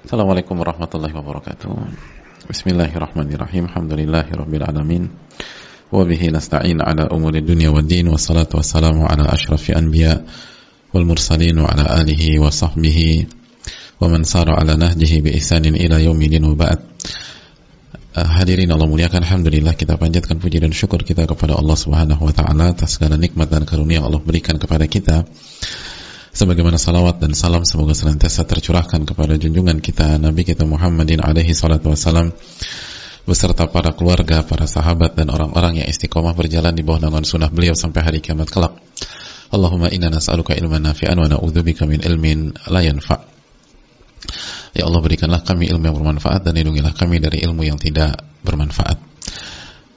Assalamualaikum warahmatullahi wabarakatuh. Bismillahirrahmanirrahim. Alhamdulillahirabbil alamin. Wa bihi nasta'in ala umuri dunya waddin. Wassalatu wassalamu ala asyrafil anbiya wal mursalin wa ala alihi wa sahbihi wa man sara ala nahjihi bi ihsanin ila yaumil wa ba'd. Hadirin Allah muliakan, alhamdulillah kita panjatkan puji dan syukur kita kepada Allah Subhanahu wa taala atas segala nikmat dan karunia yang Allah berikan kepada kita. Sebagaimana salawat dan salam semoga senantiasa tercurahkan kepada junjungan kita Nabi kita Muhammadin alaihi salatu wassalam beserta para keluarga, para sahabat dan orang-orang yang istiqomah berjalan di bawah naungan sunnah beliau sampai hari kiamat kelak. Allahumma inna nas'aluka ilman nafi'an wa na'udzubika min ilmin la yanfa'. Ya Allah, berikanlah kami ilmu yang bermanfaat dan lindungilah kami dari ilmu yang tidak bermanfaat.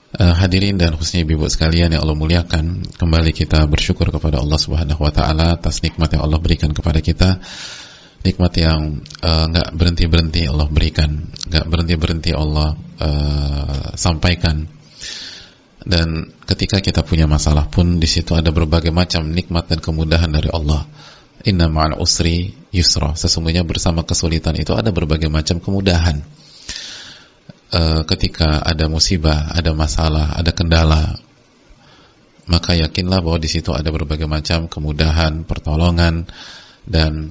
Hadirin dan khususnya ibu-ibu sekalian yang Allah muliakan, kembali kita bersyukur kepada Allah Subhanahu wa taala atas nikmat yang Allah berikan kepada kita. Nikmat yang enggak berhenti-berhenti Allah berikan, enggak berhenti-berhenti Allah sampaikan. Dan ketika kita punya masalah pun di situ ada berbagai macam nikmat dan kemudahan dari Allah. Inna ma'al usri yusra. Sesungguhnya bersama kesulitan itu ada berbagai macam kemudahan. Ketika ada musibah, ada masalah, ada kendala, maka yakinlah bahwa di situ ada berbagai macam kemudahan, pertolongan dan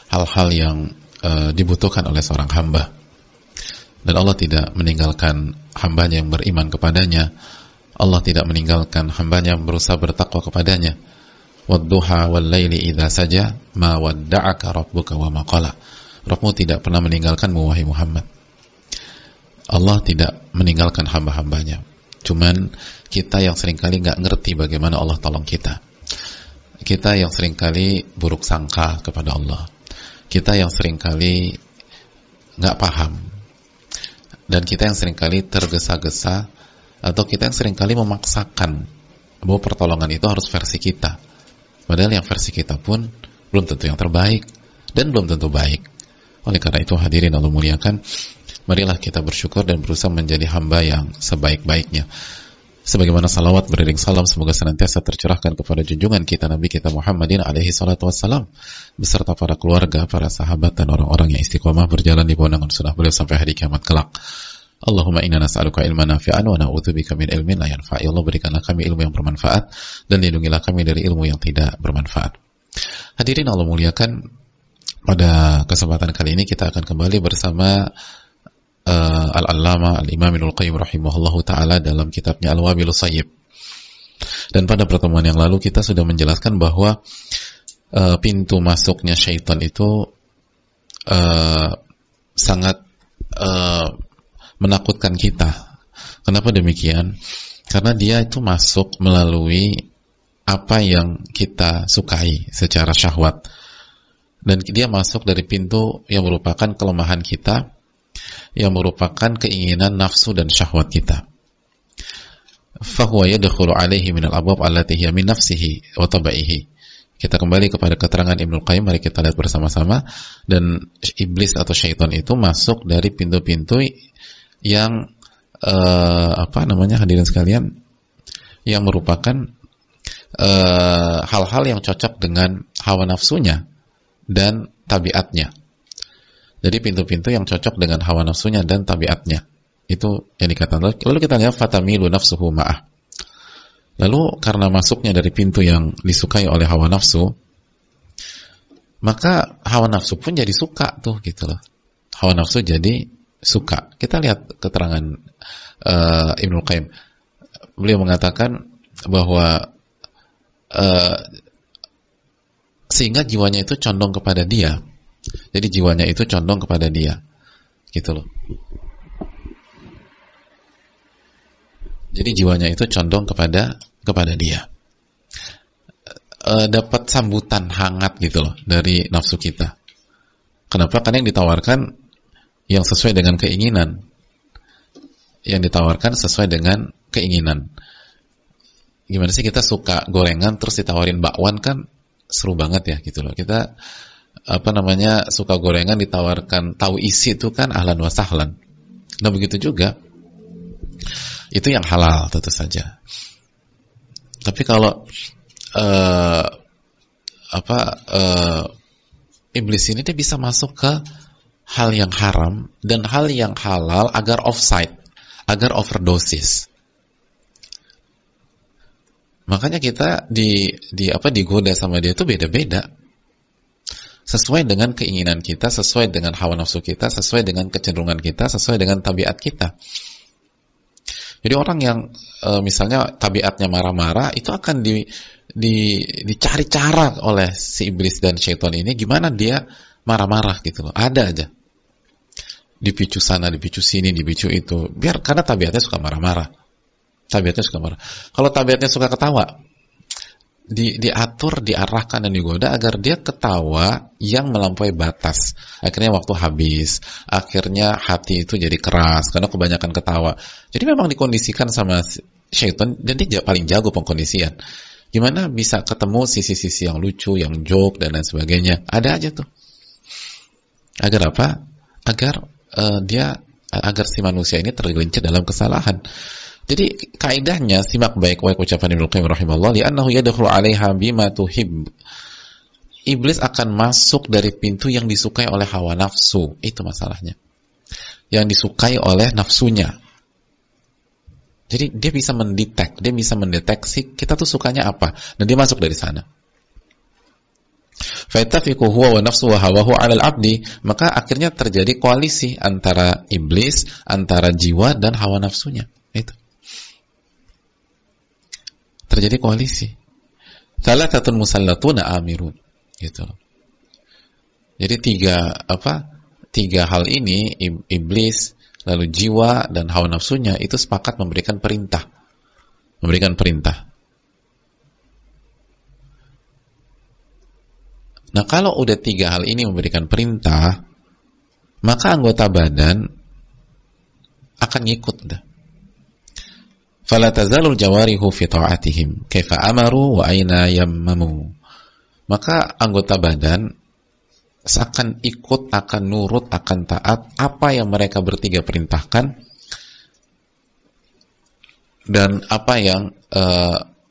hal-hal yang dibutuhkan oleh seorang hamba. Dan Allah tidak meninggalkan hambanya yang beriman kepadanya. Allah tidak meninggalkan hambanya yang berusaha bertakwa kepadanya. Wadduha wal laili idza saja ma wadda'aka rabbuka wa ma qala. Rabbmu tidak pernah meninggalkanmu wahai Muhammad. Allah tidak meninggalkan hamba-hambanya. Cuman kita yang seringkali nggak ngerti bagaimana Allah tolong kita. Kita yang seringkali buruk sangka kepada Allah. Kita yang seringkali nggak paham. Dan kita yang seringkali tergesa-gesa, atau kita yang seringkali memaksakan bahwa pertolongan itu harus versi kita. Padahal yang versi kita pun belum tentu yang terbaik dan belum tentu baik. Oleh karena itu hadirin Allah muliakan, marilah kita bersyukur dan berusaha menjadi hamba yang sebaik-baiknya. Sebagaimana salawat beriring salam semoga senantiasa tercurahkan kepada junjungan kita Nabi kita Muhammadin alaihi salatu wassalam beserta para keluarga, para sahabat dan orang-orang yang istiqomah berjalan di bawah naungan sunnah beliau sampai hari kiamat kelak. Allahumma inna nas'aluka ilman nafi'an wa na'udzubika min ilmin la yanfa'. Ya Allah, berikanlah kami ilmu yang bermanfaat dan lindungilah kami dari ilmu yang tidak bermanfaat. Hadirin Allah muliakan, pada kesempatan kali ini kita akan kembali bersama Al-Allama Al-Imam Ibnul Qayyim rahimahullahu ta'ala dalam kitabnya Al-Wabilus Sayyib. Dan pada pertemuan yang lalu kita sudah menjelaskan bahwa pintu masuknya syaitan itu sangat menakutkan kita. Kenapa demikian? Karena dia itu masuk melalui apa yang kita sukai secara syahwat. Dan dia masuk dari pintu yang merupakan kelemahan kita, yang merupakan keinginan nafsu dan syahwat kita. Fahuwa yadkhulu alaihi minal abwab allati hiya min nafsihi wa tabaihi. Kita kembali kepada keterangan Ibnul Qayyim, mari kita lihat bersama-sama. Dan iblis atau syaitan itu masuk dari pintu-pintu yang hadirin sekalian, yang merupakan hal-hal yang cocok dengan hawa nafsunya dan tabiatnya. Jadi pintu-pintu yang cocok dengan hawa nafsunya dan tabiatnya. Itu yang dikatakan. Lalu kita lihat fatamilu nafsuhu ma'ah. Lalu karena masuknya dari pintu yang disukai oleh hawa nafsu, maka hawa nafsu pun jadi suka tuh gitu loh. Hawa nafsu jadi suka. Kita lihat keterangan Ibnul Qayyim. Beliau mengatakan bahwa sehingga jiwanya itu condong kepada dia. Jadi jiwanya itu condong kepada dia, gitu loh. Jadi jiwanya itu condong kepada dia. Dapat sambutan hangat gitu loh dari nafsu kita. Kenapa? Karena yang ditawarkan yang sesuai dengan keinginan. Yang ditawarkan sesuai dengan keinginan. Gimana sih kita suka gorengan terus ditawarin bakwan, kan seru banget ya gitu loh. Kita suka gorengan ditawarkan tahu isi itu kan ahlan wa sahlan. Nah begitu juga itu yang halal tentu saja. Tapi kalau iblis ini dia bisa masuk ke hal yang haram dan hal yang halal agar offside, agar overdosis. Makanya kita digoda sama dia itu beda-beda. Sesuai dengan keinginan kita, sesuai dengan hawa nafsu kita, sesuai dengan kecenderungan kita, sesuai dengan tabiat kita. Jadi orang yang misalnya tabiatnya marah-marah, itu akan dicari cara oleh si iblis dan syaitan ini gimana dia marah-marah gitu loh. Ada aja. Dipicu sana, dipicu sini, dipicu itu. Biar karena tabiatnya suka marah-marah. Tabiatnya suka marah. Kalau tabiatnya suka ketawa, diatur, diarahkan dan digoda agar dia ketawa yang melampaui batas. Akhirnya waktu habis, akhirnya hati itu jadi keras karena kebanyakan ketawa. Jadi memang dikondisikan sama syaitan dan dia paling jago pengkondisian. Gimana bisa ketemu sisi-sisi yang lucu, yang joke dan lain sebagainya. Ada aja tuh. Agar apa? Agar si manusia ini tergelincir dalam kesalahan. Jadi kaidahnya simak baik-baik ucapan Ibnu Qayyim rahimahullah, li'annahu yadkhulu 'alaiha bima tuhib. Iblis akan masuk dari pintu yang disukai oleh hawa nafsu. Itu masalahnya. Yang disukai oleh nafsunya. Jadi dia bisa mendeteksi kita tuh sukanya apa dan dia masuk dari sana. Fayattafiqu huwa wa nafsu wa hawahu 'alal 'abdi, maka akhirnya terjadi koalisi antara iblis, antara jiwa dan hawa nafsunya. Itu. Terjadi koalisi. Thalathatun musallatuna amirun. Gitu. Jadi tiga hal ini, iblis, lalu jiwa dan hawa nafsunya itu sepakat memberikan perintah. Nah, kalau udah tiga hal ini memberikan perintah, maka anggota badan akan ngikut udah. Fala tazalul jawarihu fi ta'atihim kaifa amaru wa aina yammamu. Maka anggota badan akan ikut, akan nurut, akan taat apa yang mereka bertiga perintahkan dan apa yang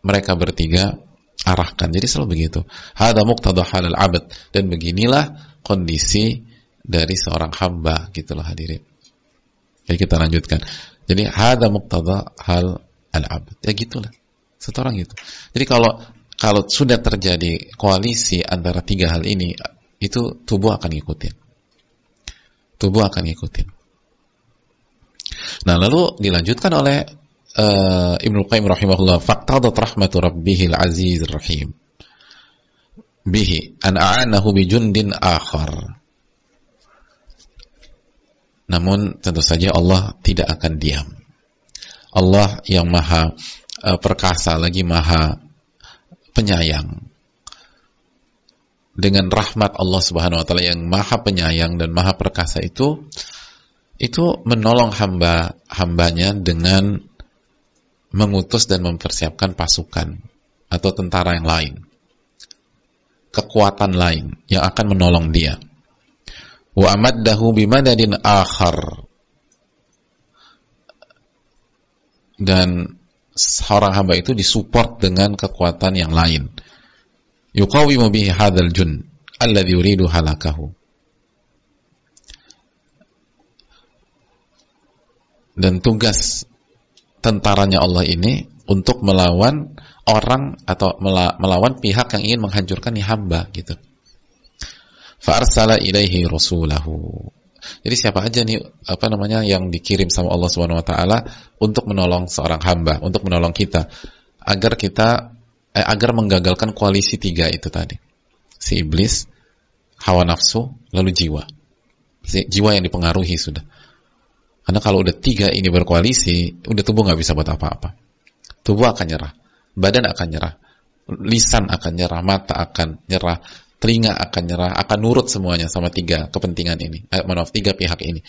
mereka bertiga arahkan. Jadi selalu begitu. Hada muqtada halal abad, dan beginilah kondisi dari seorang hamba, gitulah hadirin. Jadi kita lanjutkan. Jadi hada muqtada hal al-abad. Ya gitulah. Satu orang gitu. Jadi kalau sudah terjadi koalisi antara tiga hal ini, itu tubuh akan ngikutin. Nah, lalu dilanjutkan oleh Ibnu Qayyim rahimahullah, faqtadat rahmatu rabbihil azizir rahim bihi an a'anahu bi jundin akhar. Namun tentu saja Allah tidak akan diam. Allah yang maha perkasa lagi maha penyayang, dengan rahmat Allah Subhanahu wa taala yang maha penyayang dan maha perkasa itu menolong hambanya dengan mengutus dan mempersiapkan pasukan atau tentara yang lain, kekuatan lain yang akan menolong dia. Wa amaddahu bimadadin akhar, dan seorang hamba itu disupport dengan kekuatan yang lain. Yuqawimu bihi hadzal jun alladhi yuridu halakahu. Dan tugas tentaranya Allah ini untuk melawan orang atau melawan pihak yang ingin menghancurkan hamba gitu. Fa arsala ilaihi rasulahu. Jadi siapa aja nih yang dikirim sama Allah Subhanahu wa taala untuk menolong seorang hamba, untuk menolong kita agar menggagalkan koalisi tiga itu tadi. Si iblis, hawa nafsu, lalu jiwa. Jiwa yang dipengaruhi sudah. Karena kalau udah tiga ini berkoalisi, udah tubuh nggak bisa buat apa-apa. Tubuh akan nyerah, badan akan nyerah, lisan akan nyerah, mata akan nyerah, telinga akan nyerah, akan nurut semuanya sama tiga kepentingan ini. Tiga pihak ini.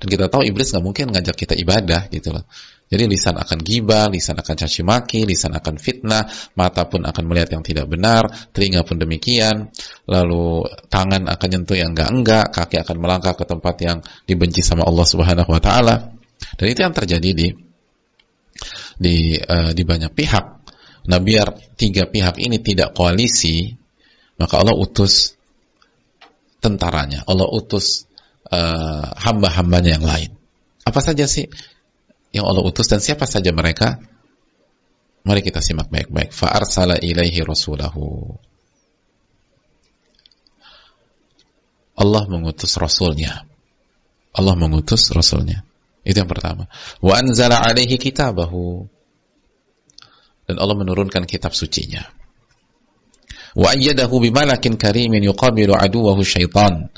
Dan kita tahu iblis nggak mungkin ngajak kita ibadah gitu loh. Jadi lisan akan gibah, lisan akan caci maki, lisan akan fitnah, mata pun akan melihat yang tidak benar, telinga pun demikian, lalu tangan akan nyentuh yang enggak, kaki akan melangkah ke tempat yang dibenci sama Allah Subhanahu wa taala. Dan itu yang terjadi di banyak pihak. Nah, biar tiga pihak ini tidak koalisi, maka Allah utus tentaranya, Allah utus hamba-hambanya yang lain. Apa saja sih yang Allah utus dan siapa saja mereka? Mari kita simak baik-baik. Fa arsala ilaihi rasulahu. Allah mengutus rasulnya. Allah mengutus rasulnya. Itu yang pertama. Wa anzala alaihi kitabahu. Dan Allah menurunkan kitab sucinya. Wa ayyadahu bimalakin karimin yuqabilu aduwahu syaitan.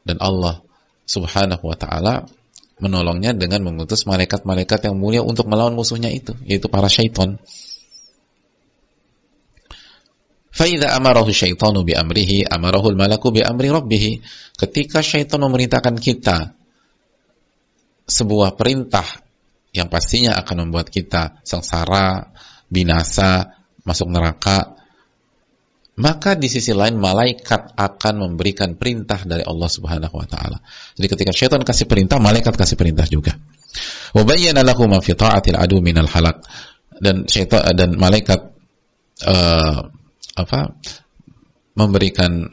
Dan Allah subhanahu wa ta'ala menolongnya dengan mengutus malaikat-malaikat yang mulia untuk melawan musuhnya itu, yaitu para syaitan. فَإِذَا أَمَرَهُ الشَّيْطَانُ بِأَمْرِهِ أَمَرَهُ الْمَلَكُ بِأَمْرِ رَبِّهِ. Ketika syaitan memerintahkan kita sebuah perintah yang pastinya akan membuat kita sengsara, binasa, masuk neraka, maka di sisi lain malaikat akan memberikan perintah dari Allah Subhanahu wa taala. Jadi ketika syaitan kasih perintah, malaikat kasih perintah juga. Wa bayyana lahu ma fi ta'atil adu minal halak. Dan syaitan dan malaikat memberikan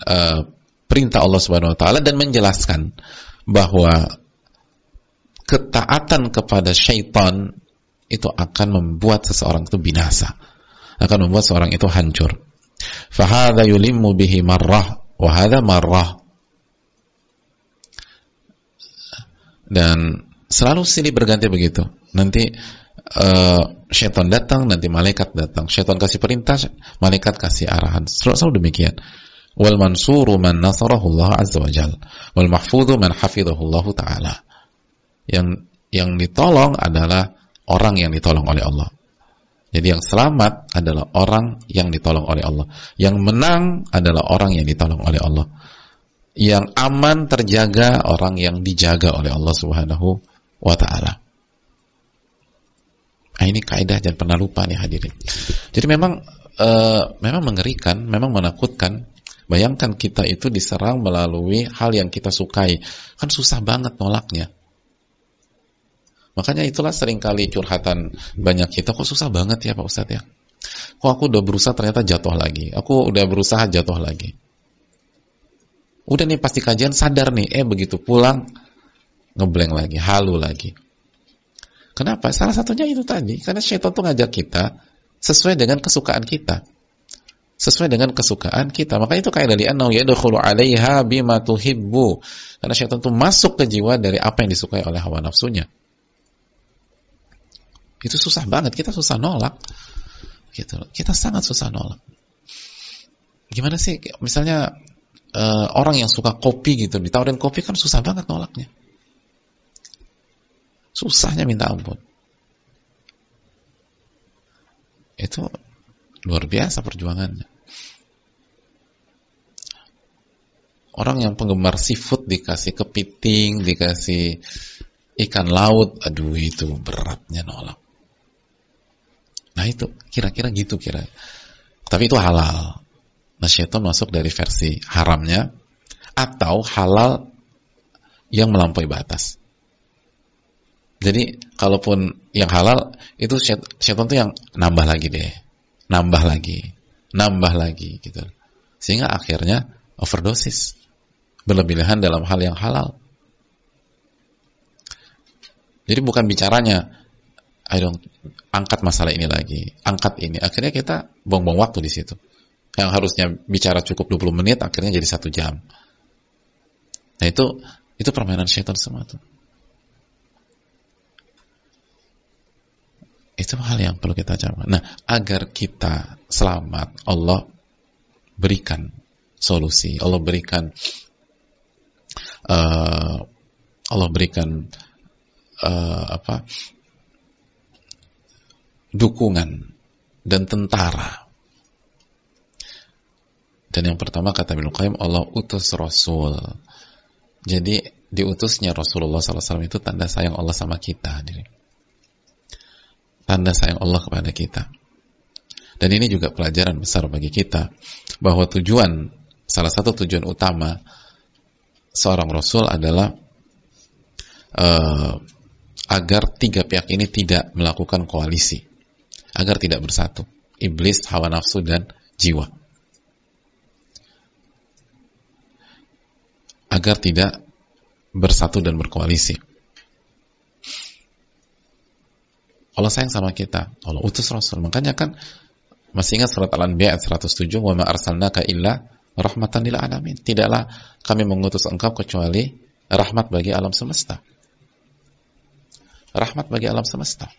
perintah Allah Subhanahu wa taala dan menjelaskan bahwa ketaatan kepada syaitan itu akan membuat seseorang itu binasa, akan membuat seorang itu hancur. Fahadha yulimmu bihi marrah wa hadha marrah. Dan selalu silih berganti begitu. Nanti syaitan datang, nanti malaikat datang. Syaitan kasih perintah, malaikat kasih arahan. Selalu demikian. Wal mansuru man nasarahu Allah azza wa jalla, wal mahfudhu man hafidhahu Allah taala. Yang ditolong adalah orang yang ditolong oleh Allah. Jadi yang selamat adalah orang yang ditolong oleh Allah. Yang menang adalah orang yang ditolong oleh Allah. Yang aman terjaga orang yang dijaga oleh Allah Subhanahu wa ta'ala. Nah, ini kaidah, jangan pernah lupa nih hadirin. Jadi memang mengerikan, memang menakutkan. Bayangkan kita itu diserang melalui hal yang kita sukai. Kan susah banget nolaknya. Makanya itulah seringkali curhatan banyak kita, kok susah banget ya Pak Ustadz ya. Kok aku udah berusaha ternyata jatuh lagi. Aku udah berusaha jatuh lagi. Udah nih pasti kajian sadar nih, begitu pulang ngeblank lagi, halu lagi. Kenapa? Salah satunya itu tadi, karena syaitan tuh ngajak kita sesuai dengan kesukaan kita. Sesuai dengan kesukaan kita. Makanya itu kayak dari annahu yadkhulu 'alaiha bima tuhibbu. Karena syaitan tuh masuk ke jiwa dari apa yang disukai oleh hawa nafsunya. Itu susah banget, kita susah nolak gitu. Kita sangat susah nolak. Gimana sih misalnya orang yang suka kopi gitu, ditawarin kopi kan susah banget nolaknya. Susahnya minta ampun. Itu luar biasa perjuangannya. Orang yang penggemar seafood dikasih kepiting, dikasih ikan laut, aduh itu beratnya nolak. Nah itu kira-kira gitu kira. Tapi itu halal. Nah syaitan masuk dari versi haramnya atau halal yang melampaui batas. Jadi kalaupun yang halal itu syaitan tuh yang nambah lagi deh, nambah lagi gitu. Sehingga akhirnya overdosis, berlebihan dalam hal yang halal. Jadi bukan bicaranya angkat masalah ini lagi, angkat ini. Akhirnya kita buang-buang waktu di situ. Yang harusnya bicara cukup 20 menit, akhirnya jadi 1 jam. Nah itu permainan syaitan semua tuh. Itu hal yang perlu kita camkan. Nah, agar kita selamat, Allah berikan solusi, Allah berikan dukungan dan tentara. Dan yang pertama kata Ibnu Qayyim, Allah utus Rasul. Jadi diutusnya Rasulullah SAW itu tanda sayang Allah sama kita. Tanda sayang Allah kepada kita. Dan ini juga pelajaran besar bagi kita, bahwa salah satu tujuan utama seorang Rasul adalah agar 3 pihak ini tidak melakukan koalisi, agar tidak bersatu, iblis, hawa nafsu, dan jiwa, agar tidak bersatu dan berkoalisi. Allah sayang sama kita, Allah utus Rasul. Makanya kan masih ingat surat Al-Anbiya ayat 107, "Wa ma arsalnaka illa rahmatan lil alamin." Tidaklah kami mengutus engkau kecuali rahmat bagi alam semesta. Rahmat bagi alam semesta.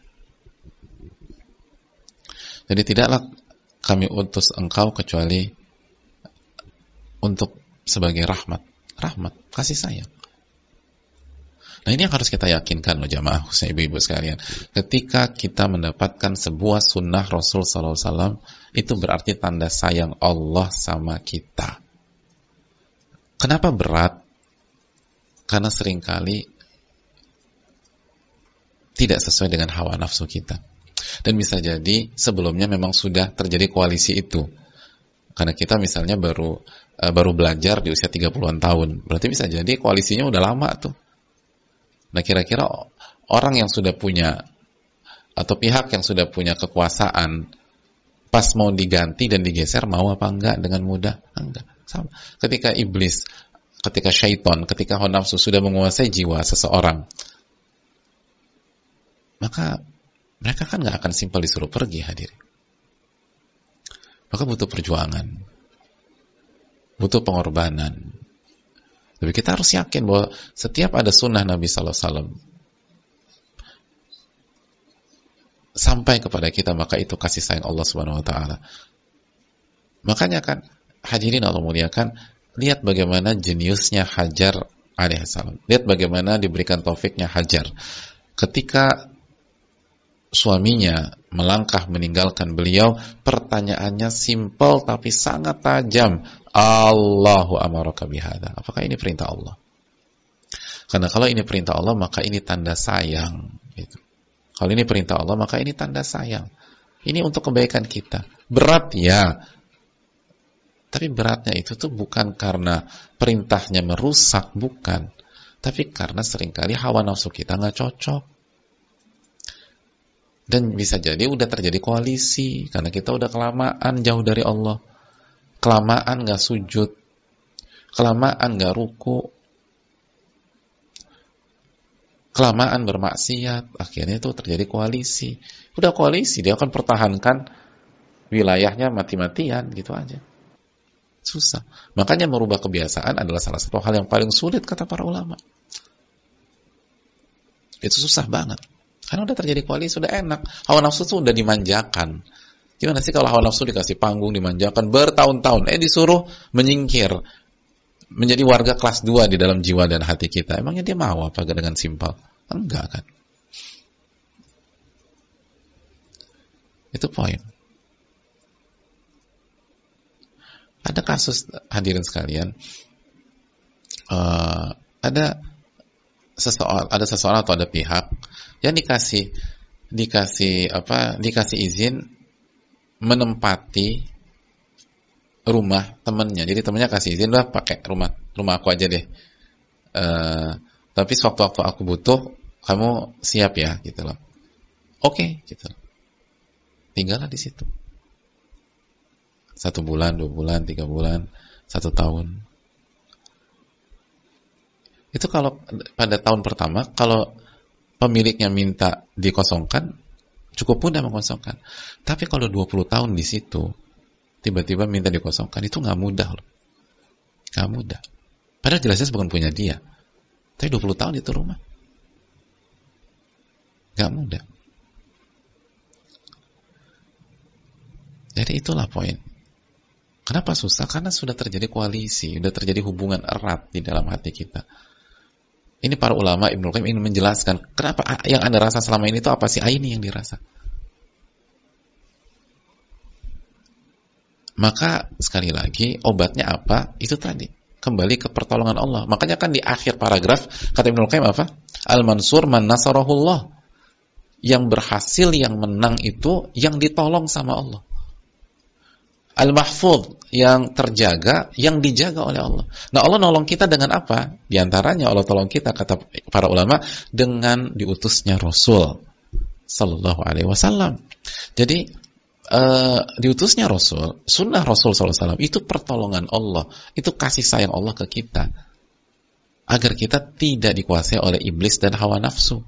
Jadi tidaklah kami utus engkau kecuali untuk sebagai rahmat, kasih sayang. Nah, ini yang harus kita yakinkan loh jamaah, khususnya ibu-ibu sekalian. Ketika kita mendapatkan sebuah sunnah Rasul SAW, itu berarti tanda sayang Allah sama kita. Kenapa berat? Karena seringkali tidak sesuai dengan hawa nafsu kita. Dan bisa jadi sebelumnya memang sudah terjadi koalisi itu. Karena kita misalnya baru belajar di usia 30-an tahun. Berarti bisa jadi koalisinya udah lama tuh. Nah, kira-kira orang yang sudah punya atau pihak yang sudah punya kekuasaan pas mau diganti dan digeser mau apa enggak dengan mudah? Enggak. Sama. Ketika iblis, ketika syaitan, ketika hawa nafsu sudah menguasai jiwa seseorang, maka mereka kan enggak akan simpel disuruh pergi, hadirin. Maka butuh perjuangan, butuh pengorbanan. Tapi kita harus yakin bahwa setiap ada sunnah Nabi SAW sampai kepada kita, maka itu kasih sayang Allah Subhanahu Wa Taala. Makanya kan hadirin Allah muliakan, lihat bagaimana jeniusnya Hajar alaihissalam. Lihat bagaimana diberikan taufiknya Hajar. Ketika suaminya melangkah meninggalkan beliau, pertanyaannya simpel tapi sangat tajam. Allahu amaraka bihadza. Apakah ini perintah Allah? Karena kalau ini perintah Allah, maka ini tanda sayang. Gitu. Kalau ini perintah Allah, maka ini tanda sayang. Ini untuk kebaikan kita. Berat ya. Tapi beratnya itu tuh bukan karena perintahnya merusak, bukan. Tapi karena seringkali hawa nafsu kita nggak cocok. Dan bisa jadi udah terjadi koalisi karena kita udah kelamaan jauh dari Allah, kelamaan gak sujud, kelamaan gak ruku, kelamaan bermaksiat, akhirnya itu terjadi koalisi. Udah koalisi, dia akan pertahankan wilayahnya mati-matian gitu aja. Susah. Makanya merubah kebiasaan adalah salah satu hal yang paling sulit kata para ulama. Itu susah banget. Karena udah terjadi koalisi, sudah enak. Hawa nafsu itu udah dimanjakan. Gimana sih kalau hawa nafsu dikasih panggung, dimanjakan bertahun-tahun, disuruh menyingkir, menjadi warga kelas 2 di dalam jiwa dan hati kita. Emangnya dia mau apa dengan simpel? Enggak kan? Itu poin. Ada kasus, hadirin sekalian, ada seseorang atau ada pihak yang dikasih izin menempati rumah temannya. Jadi temannya kasih izin, lah pakai rumah aku aja deh. Tapi sewaktu-waktu aku butuh, kamu siap ya, gitu loh. Oke, gitu. Tinggallah di situ. 1 bulan, 2 bulan, 3 bulan, 1 tahun. Itu kalau pada tahun pertama, kalau pemiliknya minta dikosongkan, cukup mudah mengkosongkan. Tapi kalau 20 tahun di situ, tiba-tiba minta dikosongkan, itu nggak mudah loh. Nggak mudah. Padahal jelasnya bukan punya dia. Tapi 20 tahun itu rumah. Nggak mudah. Jadi itulah poin. Kenapa susah? Karena sudah terjadi koalisi, sudah terjadi hubungan erat di dalam hati kita. Ini para ulama Ibnu Qayyim ingin menjelaskan kenapa yang Anda rasa selama ini itu apa sih? Ini yang dirasa. Maka sekali lagi obatnya apa? Itu tadi, kembali ke pertolongan Allah. Makanya kan di akhir paragraf kata Ibnu Qayyim apa? Al-mansur man nasarahullah. Yang berhasil, yang menang itu yang ditolong sama Allah. Al-mahfudz, yang terjaga, yang dijaga oleh Allah. Nah, Allah nolong kita dengan apa? Di antaranya Allah tolong kita, kata para ulama, dengan diutusnya Rasul sallallahu alaihi wasallam. Jadi diutusnya Rasul, sunnah Rasul sallallahu alaihi wasallam itu pertolongan Allah, itu kasih sayang Allah ke kita. agar kita tidak dikuasai oleh iblis dan hawa nafsu.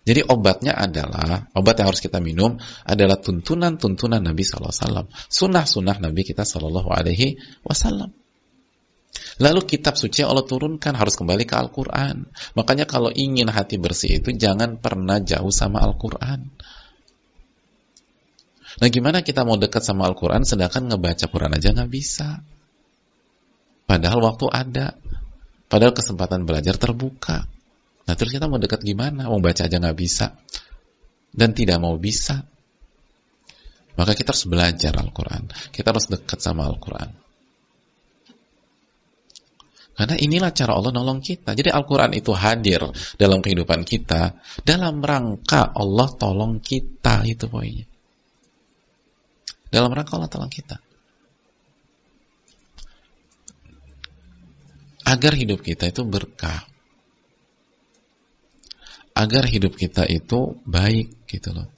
Jadi obatnya adalah, obat yang harus kita minum adalah tuntunan-tuntunan Nabi SAW, sunnah-sunnah Nabi kita SAW. Lalu kitab suci yang Allah turunkan harus kembali ke Al-Quran. Makanya kalau ingin hati bersih itu jangan pernah jauh sama Al-Quran. Nah gimana kita mau dekat sama Al-Quran sedangkan ngebaca Quran aja nggak bisa? Padahal waktu ada, padahal kesempatan belajar terbuka. Nah terus kita mau dekat gimana? Mau baca aja nggak bisa dan tidak mau bisa. Maka kita harus belajar Al-Quran. Kita harus dekat sama Al-Quran. Karena inilah cara Allah nolong kita. Jadi Al-Quran itu hadir dalam kehidupan kita dalam rangka Allah tolong kita, itu poinnya. Dalam rangka Allah tolong kita. Agar hidup kita itu berkah. Agar hidup kita itu baik gitu loh.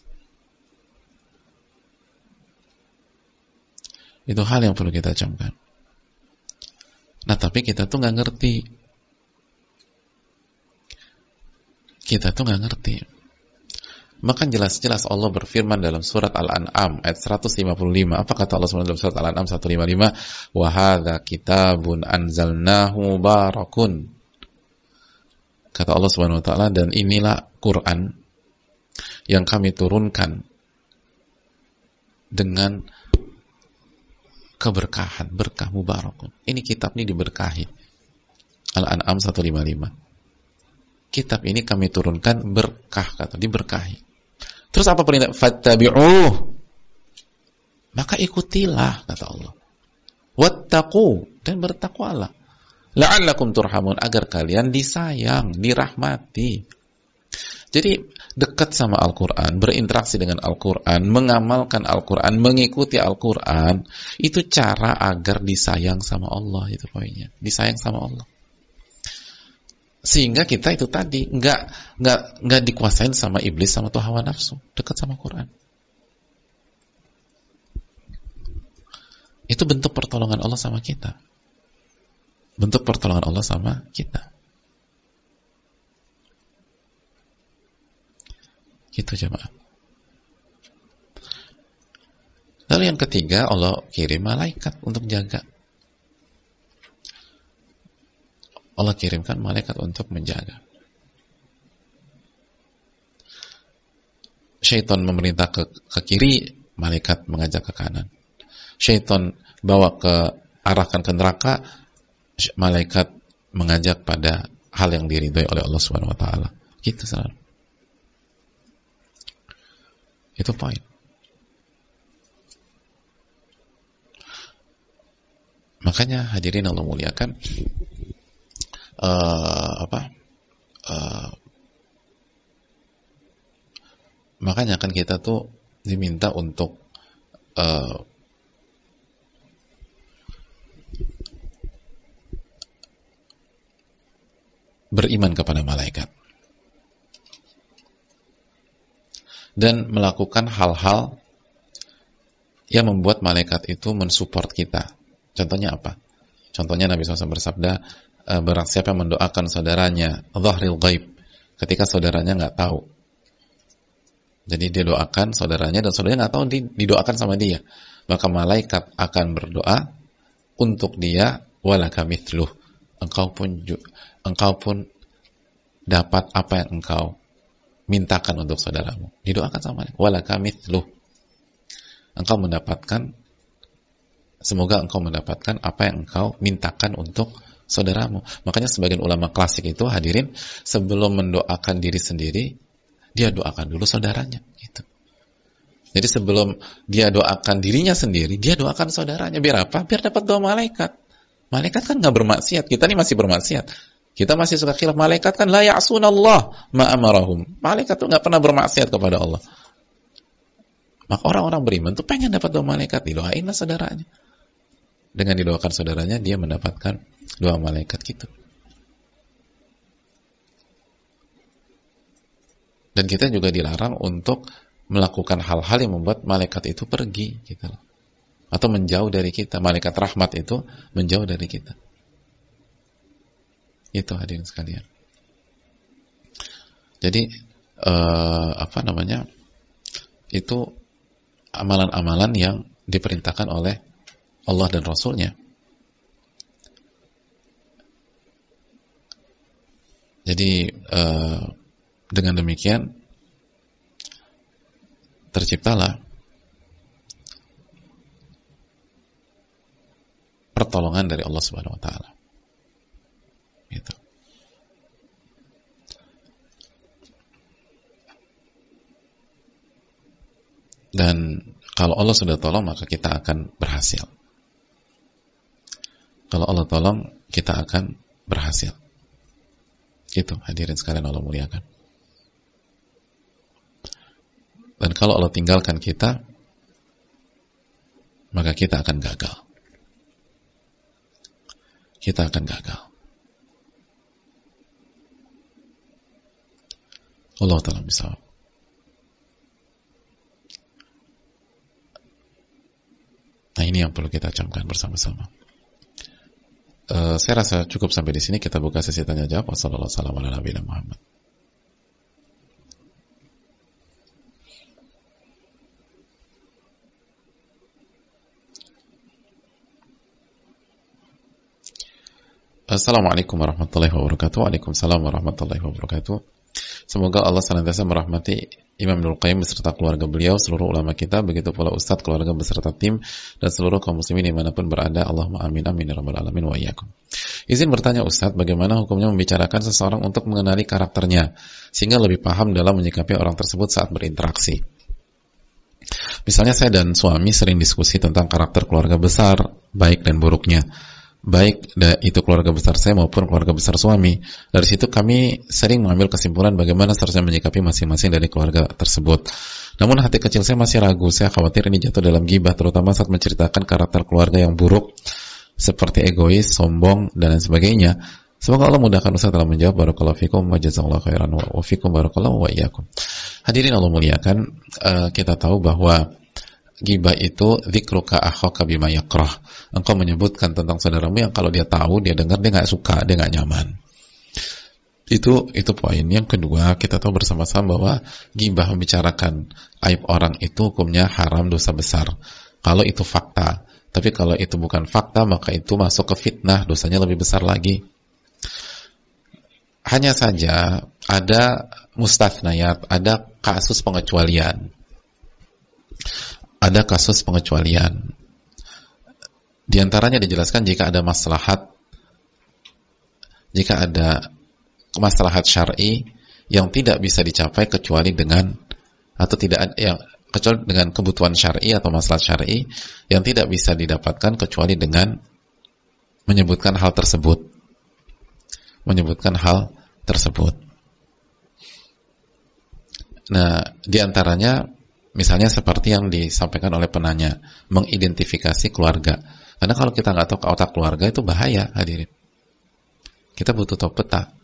Itu hal yang perlu kita camkan. Nah tapi kita tuh nggak ngerti. Kita tuh nggak ngerti. Maka jelas-jelas Allah berfirman dalam surat Al-An'am ayat 155. Apa kata Allah SWT dalam surat Al-An'am 155? Wa hadza kitabun anzalnahu barakun. Kata Allah Subhanahu wa taala, dan inilah Quran yang kami turunkan dengan keberkahan, berkah mubarakun. Ini kitab ini diberkahi. Al-An'am 155. Kitab ini kami turunkan berkah, kata diberkahi. Terus apa perintah? Fattabi'uh. Maka ikutilah, kata Allah. Wattaqu, dan bertakwalah. La'allakum turhamun, agar kalian disayang, dirahmati. Jadi dekat sama Al-Quran, berinteraksi dengan Al-Quran, mengamalkan Al-Quran, mengikuti Al-Quran, itu cara agar disayang sama Allah, itu poinnya. Disayang sama Allah. Sehingga kita itu tadi nggak dikuasain sama iblis, sama tuh hawa nafsu, dekat sama Quran. Itu bentuk pertolongan Allah sama kita. Bentuk pertolongan Allah sama kita. Gitu jemaah. Lalu yang ketiga, Allah kirim malaikat untuk jaga. Allah kirimkan malaikat untuk menjaga. Syaitan memerintah ke kiri, malaikat mengajak ke kanan. Syaitan bawa arahkan ke neraka, malaikat mengajak pada hal yang diridhoi oleh Allah Subhanahu wa taala. Gitu selalu. Itu poin. Makanya hadirin Allah muliakan, makanya kan kita tuh diminta untuk beriman kepada malaikat dan melakukan hal-hal yang membuat malaikat itu mensupport kita. Contohnya apa? Contohnya Nabi SAW bersabda, barang siapa yang mendoakan saudaranya dhahril ghaib, ketika saudaranya nggak tahu. Jadi dia doakan saudaranya dan saudaranya nggak tahu didoakan sama dia, maka malaikat akan berdoa untuk dia, walaka mithluh, engkau pun dapat apa yang engkau mintakan untuk saudaramu. Didoakan sama malaikat, walaka mithluh, engkau mendapatkan, semoga engkau mendapatkan apa yang engkau mintakan untuk saudaramu. Makanya sebagian ulama klasik itu, hadirin, sebelum mendoakan diri sendiri, dia doakan dulu saudaranya. Gitu. Jadi sebelum dia doakan dirinya sendiri, dia doakan saudaranya. Biar apa? Biar dapat doa malaikat. Malaikat kan nggak bermaksiat. Kita ini masih bermaksiat. Kita masih suka khilaf. Malaikat kan la ya'sunallah ma amarahum. Malaikat tuh nggak pernah bermaksiat kepada Allah. Maka orang-orang beriman tuh pengen dapat doa malaikat. Didoainlah saudaranya. Dengan didoakan saudaranya, dia mendapatkan doa malaikat gitu. Dan kita juga dilarang untuk melakukan hal-hal yang membuat malaikat itu pergi gitu loh. Atau menjauh dari kita. Malaikat rahmat itu menjauh dari kita. Itu hadirin sekalian. Jadi itu amalan-amalan yang diperintahkan oleh Allah dan Rasulnya. Jadi dengan demikian terciptalah pertolongan dari Allah Subhanahu wa taala. Gitu. Dan kalau Allah sudah tolong, maka kita akan berhasil. Kalau Allah tolong, kita akan berhasil. Itu hadirin sekalian Allah muliakan. Dan kalau Allah tinggalkan kita, maka kita akan gagal. Kita akan gagal. Allah Ta'ala bisa. Nah, ini yang perlu kita camkan bersama-sama. Saya rasa cukup sampai di sini. Kita buka sesi tanya jawab. Wassalamualaikum warahmatullahi wabarakatuh. Assalamualaikum warahmatullahi wabarakatuh. Waalaikumsalam warahmatullahi wabarakatuh. Semoga Allah senantiasa merahmati Imam Ibnul Qayyim beserta keluarga beliau, seluruh ulama kita, begitu pula ustadz, keluarga beserta tim, dan seluruh kaum muslimin dimanapun berada. Allahumma amin amin ya rabbal alamin wa iyyakum. Izin bertanya ustadz, bagaimana hukumnya membicarakan seseorang untuk mengenali karakternya sehingga lebih paham dalam menyikapi orang tersebut saat berinteraksi? Misalnya saya dan suami sering diskusi tentang karakter keluarga besar, baik dan buruknya, baik itu keluarga besar saya maupun keluarga besar suami. Dari situ kami sering mengambil kesimpulan bagaimana seharusnya menyikapi masing-masing dari keluarga tersebut. Namun hati kecil saya masih ragu. Saya khawatir ini jatuh dalam ghibah, terutama saat menceritakan karakter keluarga yang buruk seperti egois, sombong, dan lain sebagainya. Semoga Allah mudahkan Ustaz dalam menjawab. Barakallahu fikum wa jazakallahu khairan wa fikum barakallahu wa iyyakum. Hadirin Allah muliakan, kita tahu bahwa ghibah itu dzikruka akhaka bima yakrah. Engkau menyebutkan tentang saudaramu yang kalau dia tahu, dia dengar, dia nggak suka, dia nggak nyaman. Itu poin. Yang kedua, kita tahu bersama-sama bahwa ghibah membicarakan aib orang itu hukumnya haram, dosa besar. Kalau itu fakta. Tapi kalau itu bukan fakta, maka itu masuk ke fitnah, dosanya lebih besar lagi. Hanya saja ada mustathnayat, ada kasus pengecualian. Ada kasus pengecualian. Di antaranya dijelaskan jika ada maslahat maslahat syar'i yang tidak bisa dicapai kecuali dengan kecuali dengan kebutuhan syar'i atau maslahat syar'i yang tidak bisa didapatkan kecuali dengan menyebutkan hal tersebut. Nah, di antaranya misalnya seperti yang disampaikan oleh penanya, mengidentifikasi keluarga. Karena kalau kita nggak tahu otak keluarga itu bahaya, hadirin. Kita butuh tahu peta.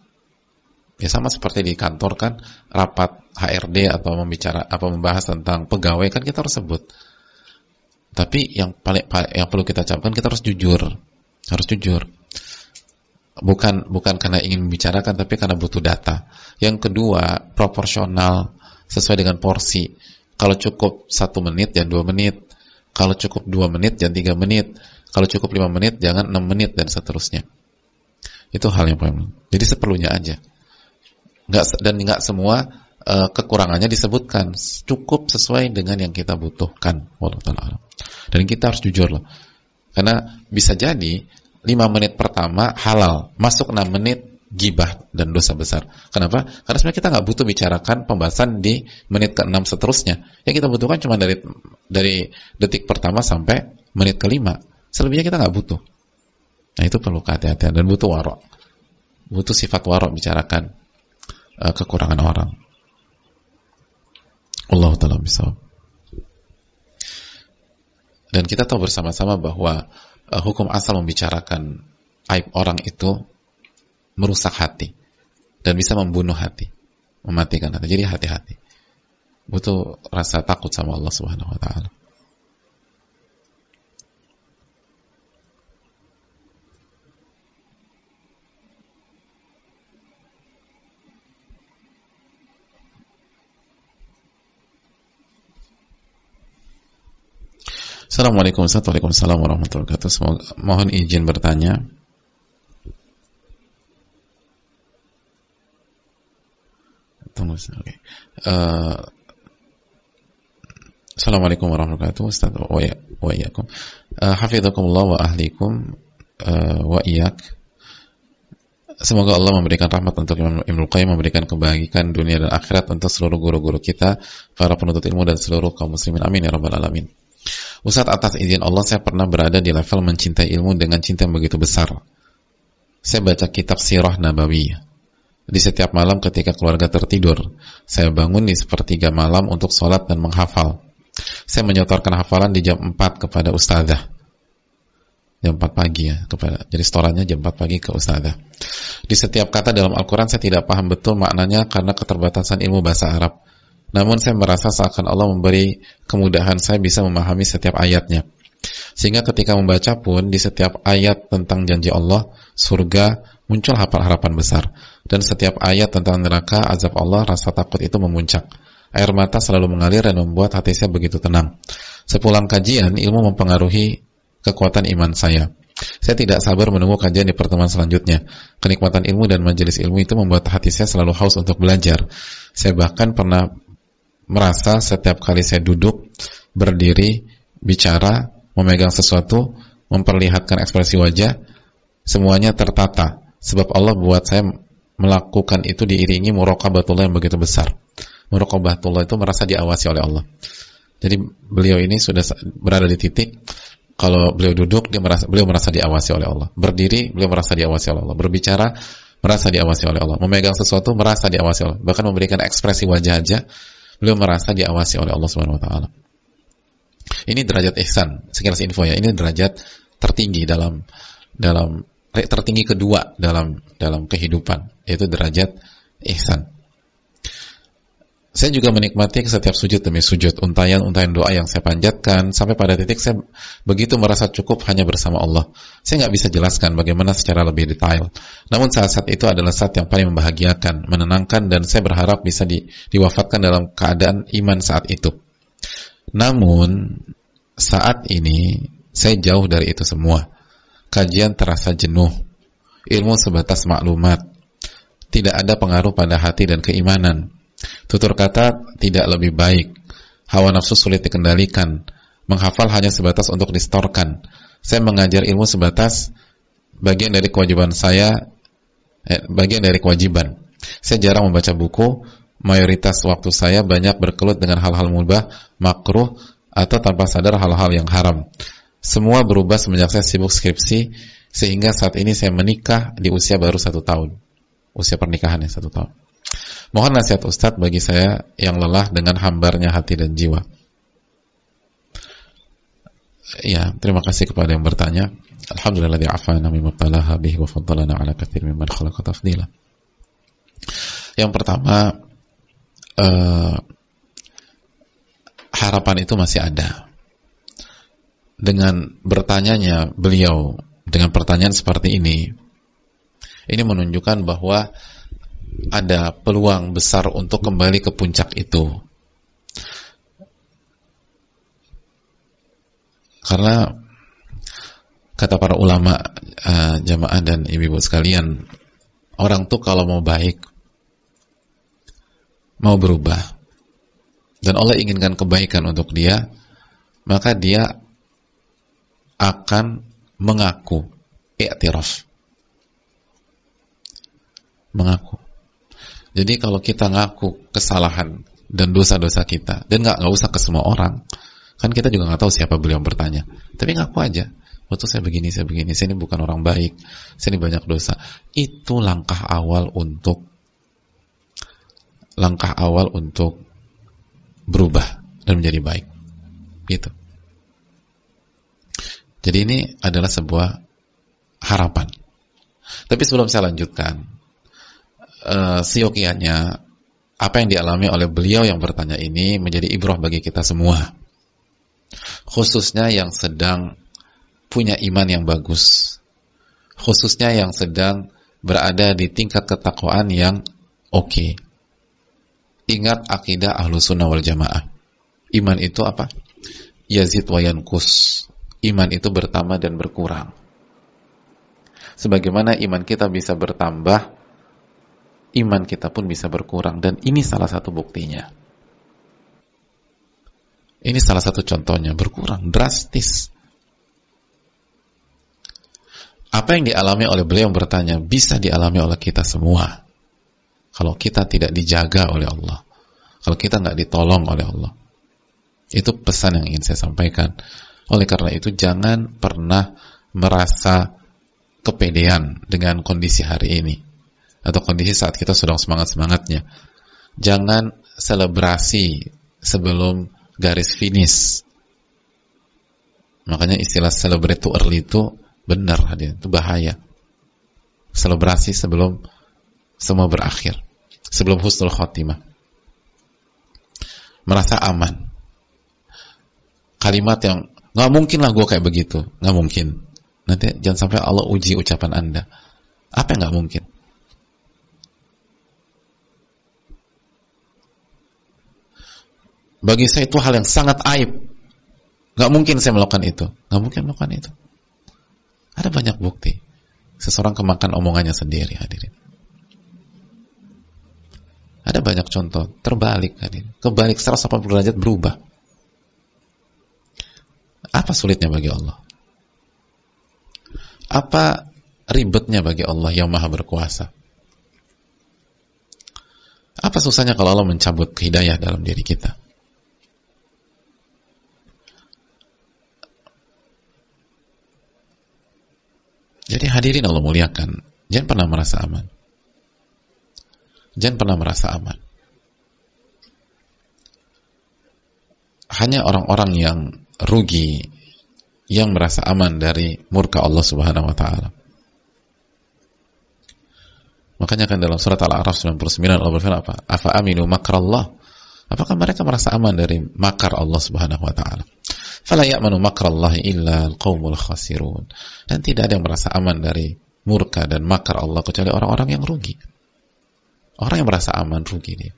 Ya sama seperti di kantor kan, rapat HRD atau membahas tentang pegawai kan kita harus sebut. Tapi yang perlu kita camkan, kita harus jujur. Harus jujur. Bukan karena ingin membicarakan, tapi karena butuh data. Yang kedua, proporsional, sesuai dengan porsi. Kalau cukup 1 menit, jangan 2 menit. Kalau cukup 2 menit, jangan 3 menit. Kalau cukup 5 menit, jangan 6 menit, dan seterusnya. Itu hal yang paling. Jadi seperlunya aja. Nggak semua kekurangannya disebutkan. Cukup sesuai dengan yang kita butuhkan. Dan kita harus jujur loh. Karena bisa jadi 5 menit pertama halal, masuk 6 menit ghibah dan dosa besar. Kenapa? Karena sebenarnya kita nggak butuh bicarakan pembahasan di menit ke-6 seterusnya. Yang kita butuhkan cuma dari detik pertama sampai menit ke-5. Selebihnya kita nggak butuh. Nah, itu perlu kehati-hatian dan butuh warok. Butuh sifat warok bicarakan kekurangan orang. Allah Ta'ala bisa. Dan kita tahu bersama-sama bahwa hukum asal membicarakan aib orang itu merusak hati dan bisa membunuh hati, mematikan hati. Jadi hati-hati. Butuh rasa takut sama Allah Subhanahu wa taala. Assalamualaikum warahmatullahi wabarakatuh. Mohon izin bertanya. Tunggu, okay. Assalamualaikum warahmatullahi wabarakatuh. Ustaz wa iyyakum. Hafizakumullah wa ahlikum wa iyyak. Semoga Allah memberikan rahmat untuk Imam Ibnu Qayyim, memberikan kebahagiaan dunia dan akhirat untuk seluruh guru-guru kita, para penuntut ilmu dan seluruh kaum muslimin. Amin ya rabbal alamin. Ustaz, atas izin Allah saya pernah berada di level mencintai ilmu dengan cinta yang begitu besar. Saya baca kitab Sirah Nabawiyah. Di setiap malam ketika keluarga tertidur, saya bangun di sepertiga malam untuk sholat dan menghafal. Saya menyetorkan hafalan di jam 4 kepada ustazah. Jam 4 pagi ya, jadi setorannya jam 4 pagi ke ustazah. Di setiap kata dalam Al-Quran saya tidak paham betul maknanya karena keterbatasan ilmu bahasa Arab. Namun saya merasa seakan Allah memberi kemudahan saya bisa memahami setiap ayatnya. Sehingga ketika membaca pun di setiap ayat tentang janji Allah, surga, muncul harapan besar. Dan setiap ayat tentang neraka, azab Allah, rasa takut itu memuncak. Air mata selalu mengalir dan membuat hati saya begitu tenang. Sepulang kajian, ilmu mempengaruhi kekuatan iman saya. Saya tidak sabar menunggu kajian di pertemuan selanjutnya. Kenikmatan ilmu dan majelis ilmu itu membuat hati saya selalu haus untuk belajar. Saya bahkan pernah merasa setiap kali saya duduk, berdiri, bicara, memegang sesuatu, memperlihatkan ekspresi wajah, semuanya tertata. Sebab Allah buat saya melakukan itu diiringi muraqabatullah yang begitu besar. Muraqabatullah itu merasa diawasi oleh Allah. Jadi beliau ini sudah berada di titik, kalau beliau duduk, beliau merasa diawasi oleh Allah. Berdiri, beliau merasa diawasi oleh Allah. Berbicara, merasa diawasi oleh Allah. Memegang sesuatu, merasa diawasi oleh Allah. Bahkan memberikan ekspresi wajah aja, beliau merasa diawasi oleh Allah Subhanahu wa taala. Ini derajat ihsan. Sekilas info ya, ini derajat tertinggi dalam tertinggi kedua dalam kehidupan, yaitu derajat ihsan. Saya juga menikmati setiap sujud demi sujud, untayan-untayan doa yang saya panjatkan, sampai pada titik saya begitu merasa cukup hanya bersama Allah. Saya nggak bisa jelaskan bagaimana secara lebih detail. Namun saat-saat itu adalah saat yang paling membahagiakan, menenangkan, dan saya berharap bisa diwafatkan dalam keadaan iman saat itu. Namun saat ini saya jauh dari itu semua. Kajian terasa jenuh, ilmu sebatas maklumat, tidak ada pengaruh pada hati dan keimanan. Tutur kata tidak lebih baik, hawa nafsu sulit dikendalikan, menghafal hanya sebatas untuk distorkan. Saya mengajar ilmu sebatas bagian dari kewajiban saya, bagian dari kewajiban. Saya jarang membaca buku, mayoritas waktu saya banyak berkelut dengan hal-hal mubah, makruh, atau tanpa sadar hal-hal yang haram. Semua berubah semenjak saya sibuk skripsi, sehingga saat ini saya menikah di usia baru 1 tahun. Usia pernikahannya 1 tahun. Mohon nasihat Ustadz bagi saya yang lelah dengan hambarnya hati dan jiwa. Ya, terima kasih kepada yang bertanya. Alhamdulilladzi afana mimma ibtalaha bihi wa faddalana ala katsirin mimman khalaqa tafdila. Yang pertama, harapan itu masih ada. Dengan bertanyanya beliau dengan pertanyaan seperti ini menunjukkan bahwa ada peluang besar untuk kembali ke puncak itu. Karena kata para ulama, jamaah dan ibu-ibu sekalian, orang tuh kalau mau baik, mau berubah, dan Allah inginkan kebaikan untuk dia, maka dia akan mengaku, i'tiraf, mengaku. Jadi kalau kita ngaku kesalahan dan dosa-dosa kita, dan nggak usah ke semua orang, kan kita juga nggak tahu siapa beliau bertanya, tapi ngaku aja, betul saya begini, saya ini bukan orang baik, saya ini banyak dosa. Itu langkah awal untuk berubah dan menjadi baik, gitu. Jadi ini adalah sebuah harapan. Tapi sebelum saya lanjutkan, siokianya apa yang dialami oleh beliau yang bertanya ini menjadi ibrah bagi kita semua, khususnya yang sedang punya iman yang bagus, khususnya yang sedang berada di tingkat ketakwaan yang oke. Ingat akidah Ahlus Sunnah wal Jamaah. Iman itu apa? yazid wa yankus. Iman itu bertambah dan berkurang. Sebagaimana iman kita bisa bertambah, iman kita pun bisa berkurang. Dan ini salah satu buktinya. Ini salah satu contohnya, berkurang drastis. Apa yang dialami oleh beliau bertanya, bisa dialami oleh kita semua. Kalau kita tidak dijaga oleh Allah, kalau kita nggak ditolong oleh Allah. Itu pesan yang ingin saya sampaikan. Oleh karena itu, jangan pernah merasa kepedean dengan kondisi hari ini, atau kondisi saat kita sedang semangat-semangatnya. Jangan selebrasi sebelum garis finish. Makanya istilah celebrate too early itu benar, itu bahaya. Selebrasi sebelum semua berakhir, sebelum husnul khotimah. Merasa aman. Kalimat yang nggak mungkin lah gue kayak begitu, nggak mungkin. Nanti jangan sampai Allah uji ucapan Anda. Apa yang nggak mungkin? Bagi saya itu hal yang sangat aib. Nggak mungkin saya melakukan itu. Nggak mungkin melakukan itu. Ada banyak bukti. Seseorang kemakan omongannya sendiri, hadirin. Ada banyak contoh. Terbalik, hadirin. Kebalik 180 derajat berubah. Apa sulitnya bagi Allah? Apa ribetnya bagi Allah yang maha berkuasa? Apa susahnya kalau Allah mencabut hidayah dalam diri kita? Jadi hadirin Allah muliakan, jangan pernah merasa aman. Jangan pernah merasa aman. Hanya orang-orang yang rugi yang merasa aman dari murka Allah Subhanahu wa taala. Makanya kan dalam surat Al-A'raf 99 Allah berfirman apa? Afa aminu makrallah? Apakah mereka merasa aman dari makar Allah Subhanahu wa taala? Fala ya'manu makrallahi illa al-qaumul khasirun. Dan tidak ada yang merasa aman dari murka dan makar Allah kecuali orang-orang yang rugi. Orang yang merasa aman rugi dia.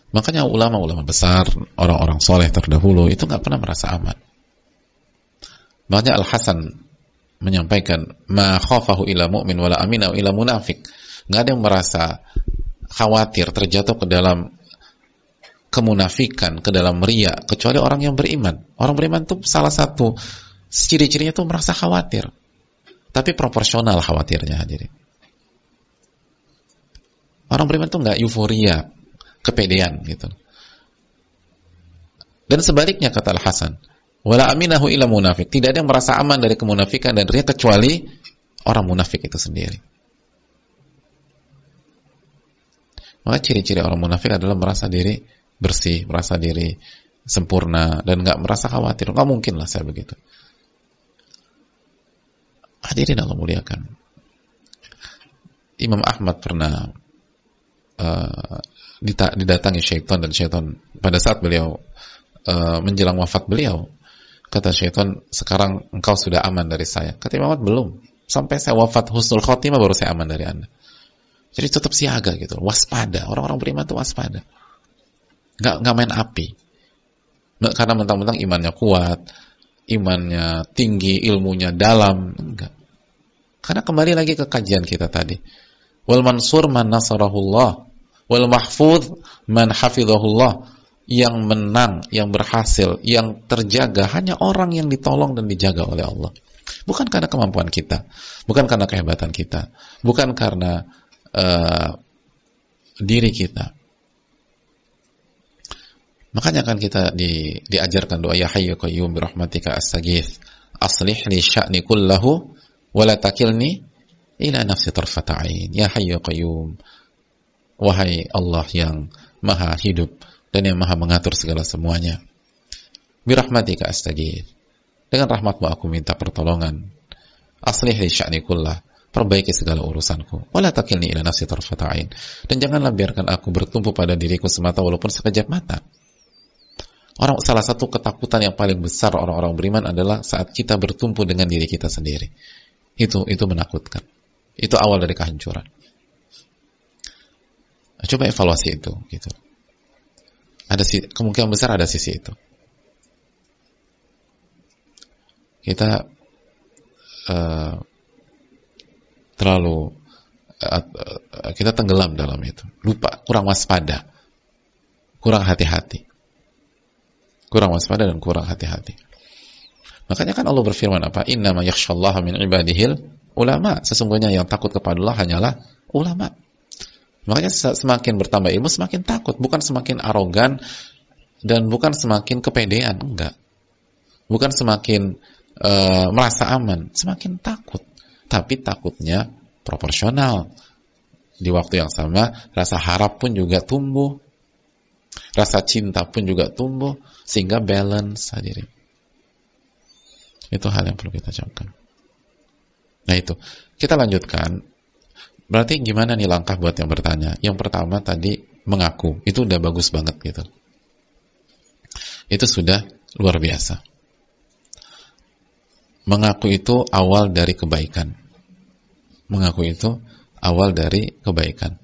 Makanya ulama-ulama besar, orang-orang soleh terdahulu itu nggak pernah merasa aman. Makanya Al-Hasan menyampaikan, ma khafahu ila mu'min wala amina ila munafik. Nggak ada yang merasa khawatir terjatuh ke dalam kemunafikan, ke dalam riya, kecuali orang yang beriman. Orang beriman itu salah satu ciri-cirinya itu merasa khawatir, tapi proporsional khawatirnya, hadirin. Orang beriman itu nggak euforia, kepedean gitu. Dan sebaliknya kata Al-Hasan, wala aminahu illa munafik. Tidak ada yang merasa aman dari kemunafikan dan riya kecuali orang munafik itu sendiri. Maka ciri-ciri orang munafik adalah merasa diri bersih, merasa diri sempurna, dan nggak merasa khawatir. Nggak mungkin lah saya begitu. Hadirin Allah muliakan. Imam Ahmad pernah didatangi syaitan, dan syaitan pada saat beliau menjelang wafat beliau, kata syaitan, sekarang engkau sudah aman dari saya. Kata Imam Ahmad, belum. Sampai saya wafat husnul khotimah baru saya aman dari Anda. Jadi tetap siaga gitu, waspada. Orang-orang beriman itu waspada. Nggak main api. Nggak karena mentang-mentang imannya kuat, imannya tinggi, ilmunya dalam. Enggak. Karena kembali lagi ke kajian kita tadi. Wal mansur man nasarahullah, wal mahfudz man hafizahullah. Yang menang, yang berhasil, yang terjaga hanya orang yang ditolong dan dijaga oleh Allah. Bukan karena kemampuan kita, bukan karena kehebatan kita, bukan karena diri kita. Makanya kan kita diajarkan doa, ya hayyu qayyum bi rahmatika astaghits aslih li sya'ni kullahu wa la takilni ila nafsi tarfata ain. Ya hayyu qayyum, wahai Allah yang maha hidup dan yang maha mengatur segala semuanya, bi rahmatika astaghits, dengan rahmatmu aku minta pertolongan, aslih li sya'ni kullah, perbaiki segala urusanku, wa la takilni ila nafsi tarfata ain, dan janganlah biarkan aku bertumpu pada diriku semata walaupun sekejap mata. Salah satu ketakutan yang paling besar orang-orang beriman adalah saat kita bertumpu dengan diri kita sendiri. Itu menakutkan. Itu awal dari kehancuran. Coba evaluasi itu, gitu. Kemungkinan besar ada sisi itu. Kita terlalu kita tenggelam dalam itu, lupa, kurang waspada, kurang hati-hati, dan kurang hati-hati. Makanya kan Allah berfirman apa? Innama yakhshallaha min ibadihil ulama. Sesungguhnya yang takut kepada Allah hanyalah ulama. Makanya semakin bertambah ilmu semakin takut, bukan semakin arogan dan bukan semakin kepedean, enggak. Bukan semakin merasa aman, semakin takut. Tapi takutnya proporsional. Di waktu yang sama, rasa harap pun juga tumbuh. Rasa cinta pun juga tumbuh, sehingga balance hadirin. Itu hal yang perlu kita camkan. Nah itu, kita lanjutkan. Berarti gimana nih langkah buat yang bertanya? Yang pertama tadi mengaku, itu udah bagus banget gitu. Itu sudah luar biasa. Mengaku itu awal dari kebaikan. Mengaku itu awal dari kebaikan.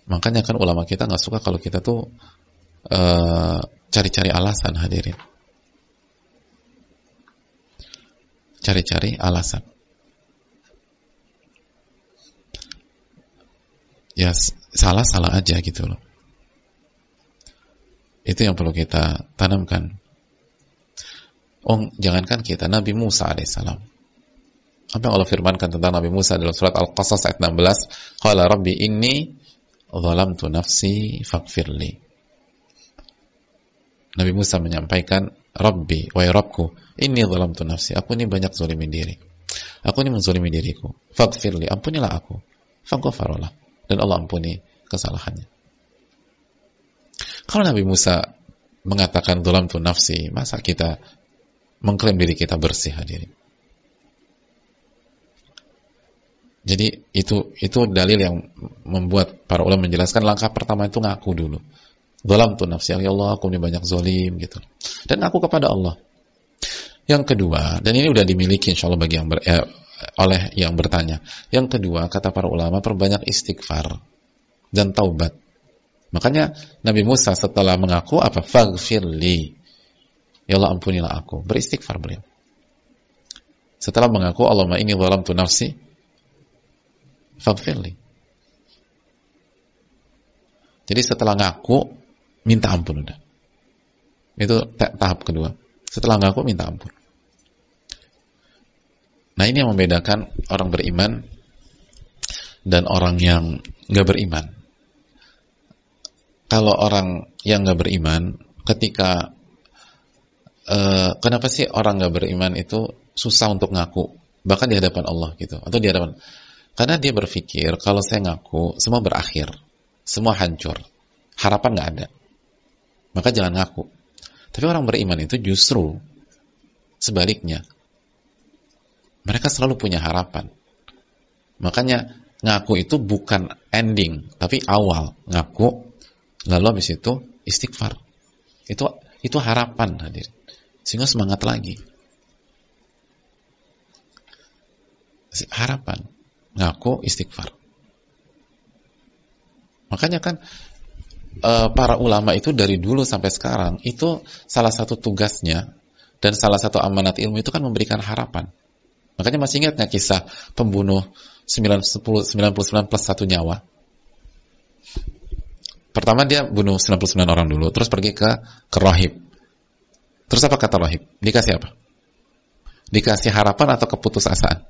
Makanya kan ulama kita nggak suka kalau kita tuh cari-cari alasan hadirin. Cari-cari alasan. Ya salah aja gitu loh. Itu yang perlu kita tanamkan. Oh, jangankan kita, Nabi Musa alaihissalam. Apa yang Allah firmankan tentang Nabi Musa dalam surat Al-Qasas ayat 16? Qala Rabbi inni zalamtu nafsi faghfirli. Nabi Musa menyampaikan, Rabbi, wahai Rabbku, inni zalamtu nafsi. Aku ini banyak zalimin diri. Aku ini menzalimi diriku. Faghfirli, ampunilah aku. Faghfarolah. Dan Allah ampuni kesalahannya. Kalau Nabi Musa mengatakan zalamtu nafsi, masa kita mengklaim diri kita bersih hadirin? Jadi itu dalil yang membuat para ulama menjelaskan langkah pertama itu ngaku dulu. Zalamtu nafsi, ya Allah, aku ini banyak zalim gitu. Dan ngaku kepada Allah. Yang kedua, dan ini udah dimiliki insyaallah bagi yang oleh yang bertanya. Yang kedua, kata para ulama, perbanyak istighfar dan taubat. Makanya Nabi Musa setelah mengaku apa? Faghfirli. Ya Allah, ampunilah aku. Beristighfar beliau. Setelah mengaku Allahumma inni zalamtu nafsi faghfirli. Jadi setelah ngaku minta ampun udah. Itu tahap kedua. Setelah ngaku minta ampun. Nah, ini yang membedakan orang beriman dan orang yang nggak beriman. Kalau orang yang nggak beriman, ketika kenapa sih orang nggak beriman itu susah untuk ngaku, bahkan di hadapan Allah gitu, atau di hadapan, karena dia berpikir kalau saya ngaku semua berakhir, semua hancur, harapan nggak ada, maka jangan ngaku. Tapi orang beriman itu justru sebaliknya, mereka selalu punya harapan. Makanya ngaku itu bukan ending, tapi awal. Ngaku, lalu habis itu istighfar. Itu harapan hadir. Sehingga semangat lagi. Harapan. Ngaku, istighfar. Makanya kan para ulama itu dari dulu sampai sekarang, itu salah satu tugasnya dan salah satu amanat ilmu itu kan memberikan harapan. Makanya masih ingat nggak kisah pembunuh 99 plus 1 nyawa? Pertama dia bunuh 99 orang dulu, terus pergi ke rahib. Terus apa kata rahib? Dikasih apa? Dikasih harapan atau keputusasaan?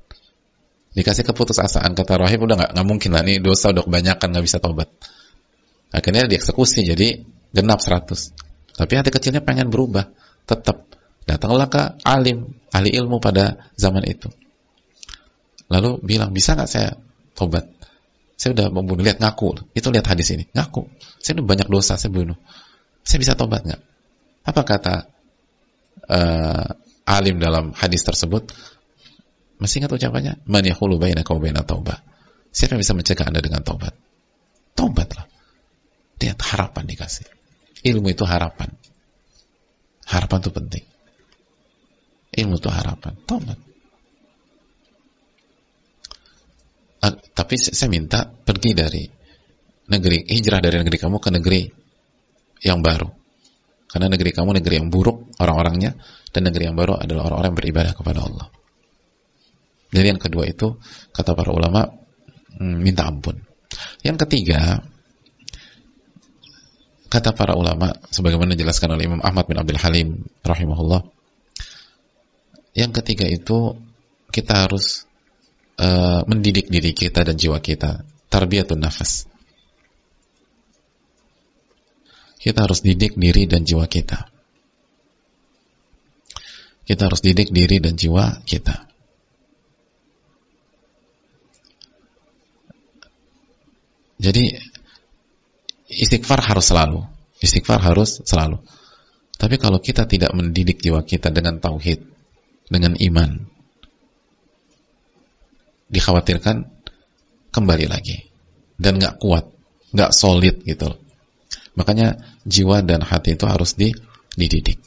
Dikasih keputusasaan. Kata rahib, udah nggak mungkin lah, ini dosa udah kebanyakan, nggak bisa taubat. Akhirnya dieksekusi, jadi genap 100. Tapi hati kecilnya pengen berubah, tetap. Datanglah ke alim, ahli ilmu pada zaman itu. Lalu bilang, bisa nggak saya tobat? Saya udah membunuh, lihat ngaku. Itu lihat hadis ini, ngaku. Saya udah banyak dosa, saya bunuh. Saya bisa tobat nggak? Apa kata alim dalam hadis tersebut? Masih ingat ucapannya? Man yahulu bainaka wa baina taubah. Siapa yang bisa mencegah Anda dengan taubat? Taubatlah. Lihat harapan dikasih. Ilmu itu harapan. Harapan itu penting. Ilmu itu harapan. Taubat. Tapi saya minta pergi dari negeri, hijrah dari negeri kamu ke negeri yang baru. Karena negeri kamu negeri yang buruk orang-orangnya, dan negeri yang baru adalah orang-orang yang beribadah kepada Allah. Jadi yang kedua itu, kata para ulama, minta ampun. Yang ketiga, kata para ulama, sebagaimana dijelaskan oleh Imam Ahmad bin Abdul Halim rahimahullah, yang ketiga itu kita harus mendidik diri kita dan jiwa kita, tarbiyatun nafas. Kita harus didik diri dan jiwa kita. Kita harus didik diri dan jiwa kita. Jadi istighfar harus selalu. Istighfar harus selalu. Tapi kalau kita tidak mendidik jiwa kita dengan tauhid, dengan iman, dikhawatirkan kembali lagi dan nggak kuat, nggak solid gitu. Makanya jiwa dan hati itu harus dididik.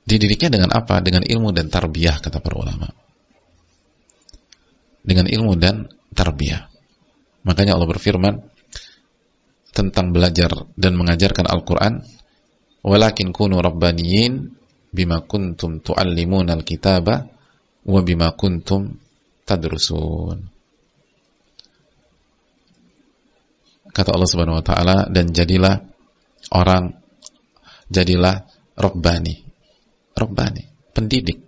Dididiknya dengan apa? Dengan ilmu dan tarbiyah, kata para ulama. Dengan ilmu dan tarbiyah. Makanya Allah berfirman tentang belajar dan mengajarkan Al-Quran, walakin kunu rabbaniyin bima kuntum tu'allimuna al-kitaba wa bima kuntum tadrusun. Kata Allah Subhanahu wa taala, dan jadilah rabbani, pendidik.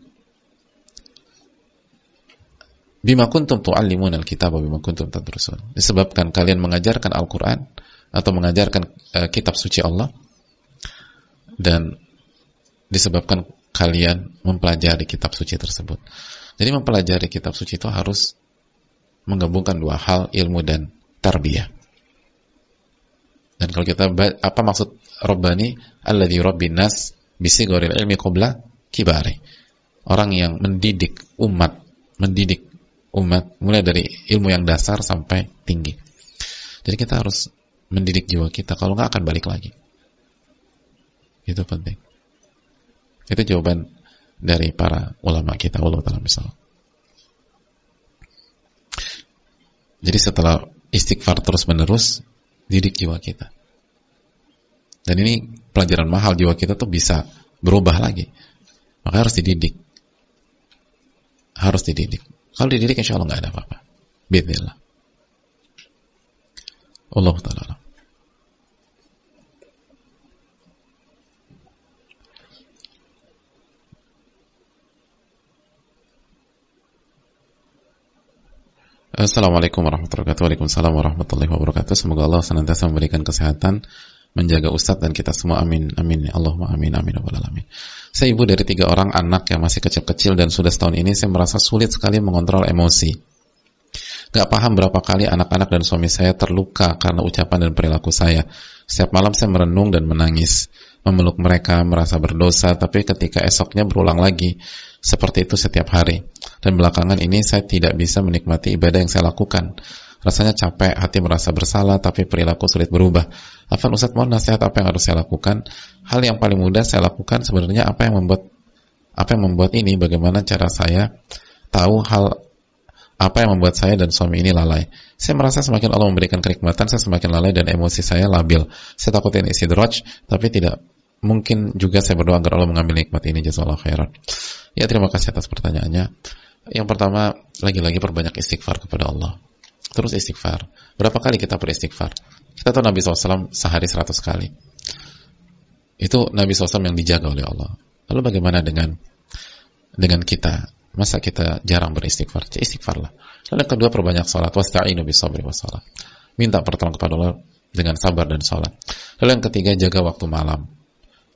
Bima kuntum tu'allimuna al-kitaba wa bima kuntum tadrusun. Disebabkan kalian mengajarkan Al-Quran atau mengajarkan kitab suci Allah, dan disebabkan kalian mempelajari kitab suci tersebut. Jadi mempelajari kitab suci itu harus menggabungkan dua hal, ilmu dan tarbiyah. Dan kalau kita, apa maksud Rabbani? Alladzi rabbin nas bisigharil ilmi qabla kibari. Orang yang mendidik umat mulai dari ilmu yang dasar sampai tinggi. Jadi kita harus mendidik jiwa kita, kalau nggak akan balik lagi. Itu penting. Itu jawaban dari para ulama kita, Allah Ta'ala misal. Jadi setelah istighfar terus menerus, didik jiwa kita. Dan ini pelajaran mahal, jiwa kita tuh bisa berubah lagi. Maka harus dididik. Harus dididik. Kalau dididik insya Allah nggak ada apa-apa. Bismillah. Allah Ta'ala. Assalamualaikum warahmatullahi wabarakatuh. Waalaikumsalam warahmatullahi wabarakatuh. Semoga Allah senantiasa memberikan kesehatan, menjaga Ustadz dan kita semua. Amin. Amin. Allahumma amin. Amin. Amin. Saya ibu dari 3 orang anak yang masih kecil-kecil, dan sudah setahun ini saya merasa sulit sekali mengontrol emosi. Gak paham berapa kali anak-anak dan suami saya terluka karena ucapan dan perilaku saya. Setiap malam saya merenung dan menangis, memeluk mereka, merasa berdosa, tapi ketika esoknya berulang lagi. Seperti itu setiap hari. Dan belakangan ini saya tidak bisa menikmati ibadah yang saya lakukan. Rasanya capek, hati merasa bersalah, tapi perilaku sulit berubah. Afwan Ustaz, mohon nasihat apa yang harus saya lakukan? Hal yang paling mudah saya lakukan sebenarnya apa yang membuat ini, bagaimana cara saya tahu hal apa yang membuat saya dan suami ini lalai. Saya merasa semakin Allah memberikan kenikmatan, saya semakin lalai dan emosi saya labil. Saya takut ini istidraj, tapi tidak mungkin juga saya berdoa agar Allah mengambil nikmat ini. Jazakallahu khairan. Ya, terima kasih atas pertanyaannya. Yang pertama, lagi-lagi perbanyak istighfar kepada Allah. Terus istighfar. Berapa kali kita beristighfar? Kita tahu Nabi SAW sehari 100 kali. Itu Nabi SAW yang dijaga oleh Allah. Lalu bagaimana dengan kita? Masa kita jarang beristighfar? Istighfarlah. Lalu yang kedua, perbanyak salat. Wasta'inu bis-sabri was-salat. Minta pertolongan kepada Allah dengan sabar dan salat. Lalu yang ketiga, jaga waktu malam.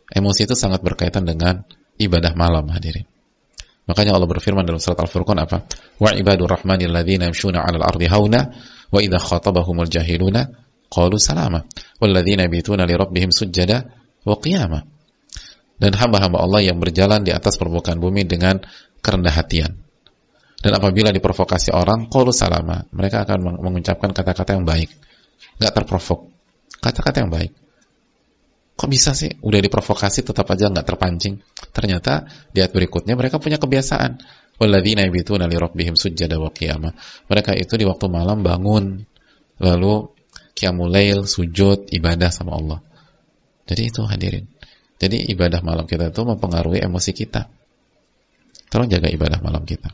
Emosi itu sangat berkaitan dengan ibadah malam, hadirin. Makanya Allah berfirman dalam surat Al-Furqan apa? Wa ibadur rahmanil ladzina yamshuna 'alal ardi hauna wa idza khatabahumul jahiluna qalu salama wal ladzina yabituna li rabbihim sujada wa qiyama. Dan hamba-hamba Allah yang berjalan di atas permukaan bumi dengan kerendah hatian. Dan apabila diprovokasi orang, qalu salama, mereka akan mengucapkan kata-kata yang baik. Enggak terprovok. Kata-kata yang baik. Kok bisa sih udah diprovokasi tetap aja nggak terpancing? Ternyata di ayat berikutnya mereka punya kebiasaan. Walladzina yabituna li rabbihim sujada wa qiyama. Mereka itu di waktu malam bangun lalu qiyamul lail, sujud, ibadah sama Allah. Jadi itu hadirin. Jadi ibadah malam kita itu mempengaruhi emosi kita. Tolong jaga ibadah malam kita.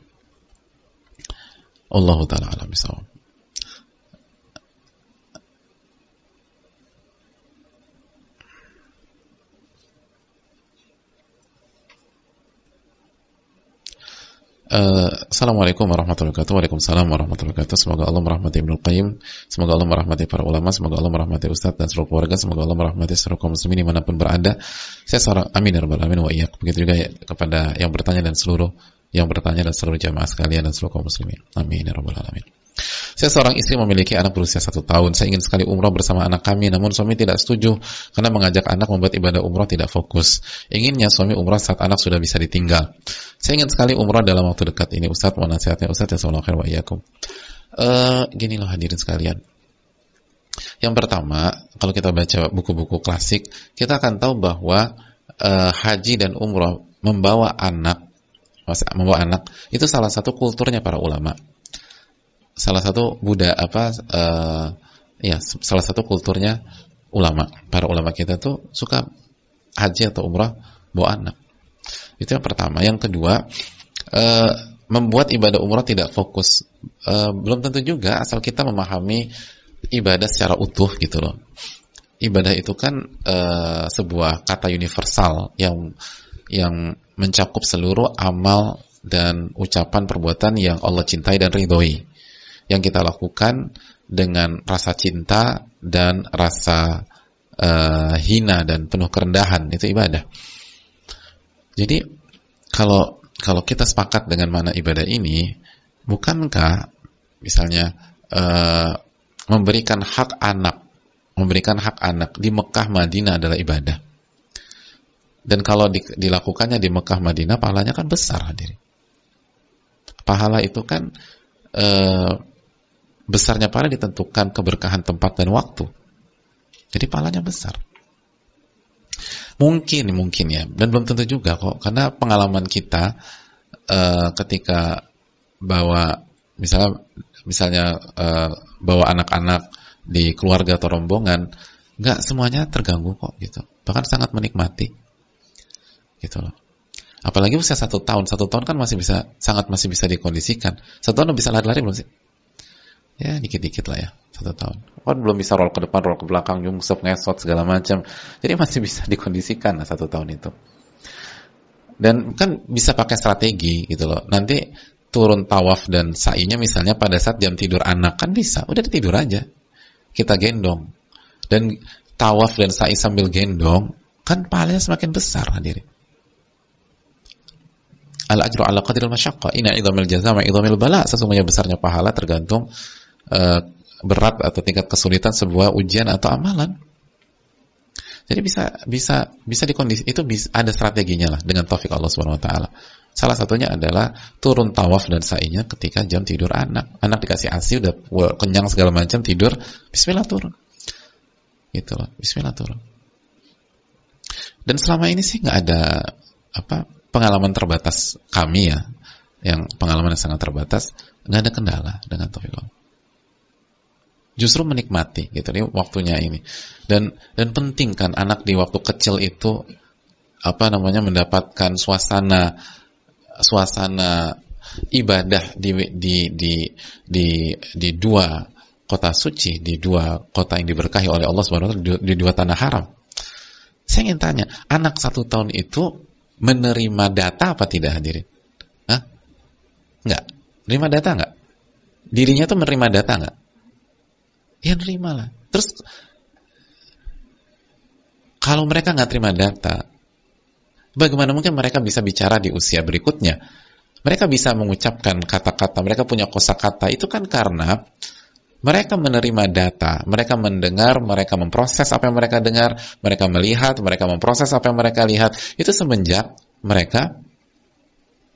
Allahu ta'ala a'lam bishawab. Assalamualaikum warahmatullahi wabarakatuh. Waalaikumsalam warahmatullahi wabarakatuh. Semoga Allah merahmati Ibnul Qayyim, semoga Allah merahmati para ulama, semoga Allah merahmati Ustadz dan seluruh keluarga, semoga Allah merahmati seluruh kaum muslimin dimanapun berada. Saya seorang amin ya rabbal alamin wa iyyak. Begitu juga ya, kepada yang bertanya dan seluruh jamaah sekalian dan seluruh kaum muslimin. Amin ya rabbal alamin. Saya seorang istri memiliki anak berusia 1 tahun. Saya ingin sekali umrah bersama anak kami, namun suami tidak setuju karena mengajak anak membuat ibadah umrah tidak fokus. Inginnya suami umrah saat anak sudah bisa ditinggal. Saya ingin sekali umrah dalam waktu dekat ini. Ustaz, mohon nasihatnya Ustaz, ya sallallahu khair wa iyyakum. Gini loh hadirin sekalian. Yang pertama, kalau kita baca buku-buku klasik, kita akan tahu bahwa haji dan umrah membawa anak itu salah satu kulturnya para ulama. Salah satu salah satu kulturnya ulama. Para ulama kita tuh suka haji atau umrah bawa anak. Itu yang pertama. Yang kedua, membuat ibadah umrah tidak fokus. Belum tentu juga asal kita memahami ibadah secara utuh gitu loh. Ibadah itu kan sebuah kata universal yang mencakup seluruh amal dan ucapan perbuatan yang Allah cintai dan ridhoi. Yang kita lakukan dengan rasa cinta dan rasa hina dan penuh kerendahan, itu ibadah. Jadi kalau kita sepakat dengan mana ibadah ini, bukankah misalnya memberikan hak anak di Mekah Madinah adalah ibadah? Dan kalau dilakukannya di Mekah Madinah, pahalanya kan besar hadirin. Pahala itu kan besarnya pahala ditentukan keberkahan tempat dan waktu. Jadi pahalanya besar. Mungkin ya, dan belum tentu juga kok, karena pengalaman kita ketika bawa misalnya bawa anak-anak di keluarga atau rombongan, nggak semuanya terganggu kok gitu. Bahkan sangat menikmati gitu loh. Apalagi usia 1 tahun kan masih bisa dikondisikan. 1 tahun bisa lari-lari belum sih? Ya dikit-dikit lah ya, 1 tahun. Kan belum bisa roll ke depan, roll ke belakang, nyungsep, ngesot segala macam. Jadi masih bisa dikondisikan lah 1 tahun itu. Dan kan bisa pakai strategi gitu loh. Nanti turun tawaf dan sa'inya misalnya pada saat jam tidur anak, kan bisa. Udah tidur aja, kita gendong. Dan tawaf dan sa'i sambil gendong, kan pahalanya semakin besar hadirin. Al-ajru ala qadril masyaqqa, inna idhamil jaza ma idhamil bala. Sesungguhnya besarnya pahala tergantung berat atau tingkat kesulitan sebuah ujian atau amalan. Jadi bisa dikondisi, itu ada strateginya lah dengan taufik Allah Subhanahu wa taala. Salah satunya adalah turun tawaf dan sa'inya ketika jam tidur anak. Anak dikasih ASI udah kenyang segala macam, tidur, bismillah turun. Gitu loh, bismillah turun. Dan selama ini sih nggak ada pengalaman terbatas kami ya, yang pengalaman yang sangat terbatas, nggak ada kendala dengan taufik Allah. Justru menikmati gitu nih waktunya ini. Dan penting kan anak di waktu kecil itu mendapatkan suasana ibadah di 2 kota suci, di 2 kota yang diberkahi oleh Allah Subhanahu wa taala, di 2 tanah haram. Saya ingin tanya, anak 1 tahun itu menerima data apa tidak hadirin? Enggak. Menerima data enggak? Dirinya tuh menerima data enggak? Ya nerimalah. Terus kalau mereka nggak terima data, bagaimana mungkin mereka bisa bicara di usia berikutnya? Mereka bisa mengucapkan kata-kata, mereka punya kosakata, itu kan karena mereka menerima data, mereka mendengar, mereka memproses apa yang mereka dengar, mereka melihat, mereka memproses apa yang mereka lihat. Itu semenjak mereka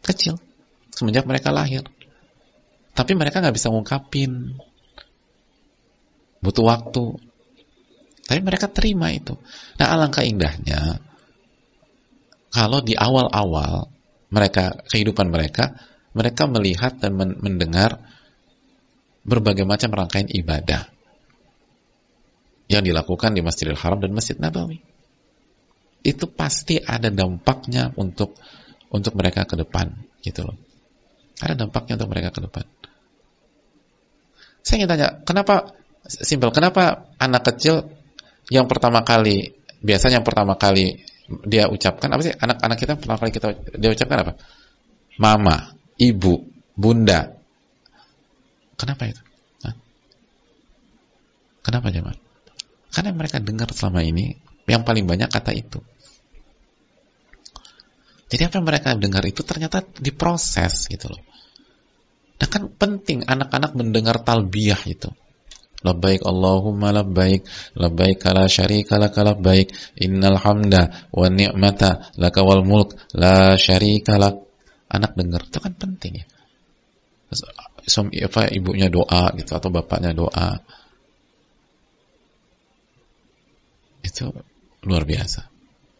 kecil, semenjak mereka lahir. Tapi mereka nggak bisa ngungkapin, butuh waktu. Tapi mereka terima itu. Nah, alangkah indahnya kalau di awal-awal kehidupan mereka melihat dan mendengar berbagai macam rangkaian ibadah yang dilakukan di Masjidil Haram dan Masjid Nabawi. itu pasti ada dampaknya untuk mereka ke depan, gitu loh. Ada dampaknya untuk mereka ke depan. Saya ingin tanya, kenapa anak kecil yang pertama kali, biasanya yang pertama kali dia ucapkan apa sih? Anak-anak kita pertama kali dia ucapkan apa? Mama, ibu, bunda. Kenapa itu? Hah? Kenapa jemaah? Karena mereka dengar selama ini yang paling banyak kata itu. Jadi apa yang mereka dengar itu ternyata diproses, gitu loh. Nah kan penting anak-anak mendengar talbiyah itu. Labbaik Allahumma labbaik, labbaik la syarika laka labbaik, innal hamda wa ni'mata laka wal mulk la syarika lak. Anak dengar itu kan penting ya. Ibunya doa gitu atau bapaknya doa. Itu luar biasa.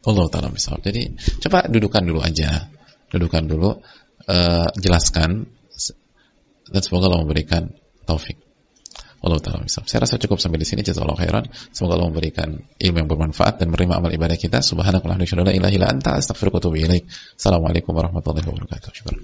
Allah ta'ala misal. Jadi coba dudukan dulu, jelaskan, dan semoga Allah memberikan taufik. Allah ta'ala misal. Saya rasa cukup sampai di sini. Jazakallahu khairan. Semoga Allah memberikan ilmu yang bermanfaat dan menerima amal ibadah kita. Subhanakallahumma wa bihamdika, la ilaha illa anta, astaghfiruka wa atubu ilaik. Assalamualaikum warahmatullahi wabarakatuh. Syukur.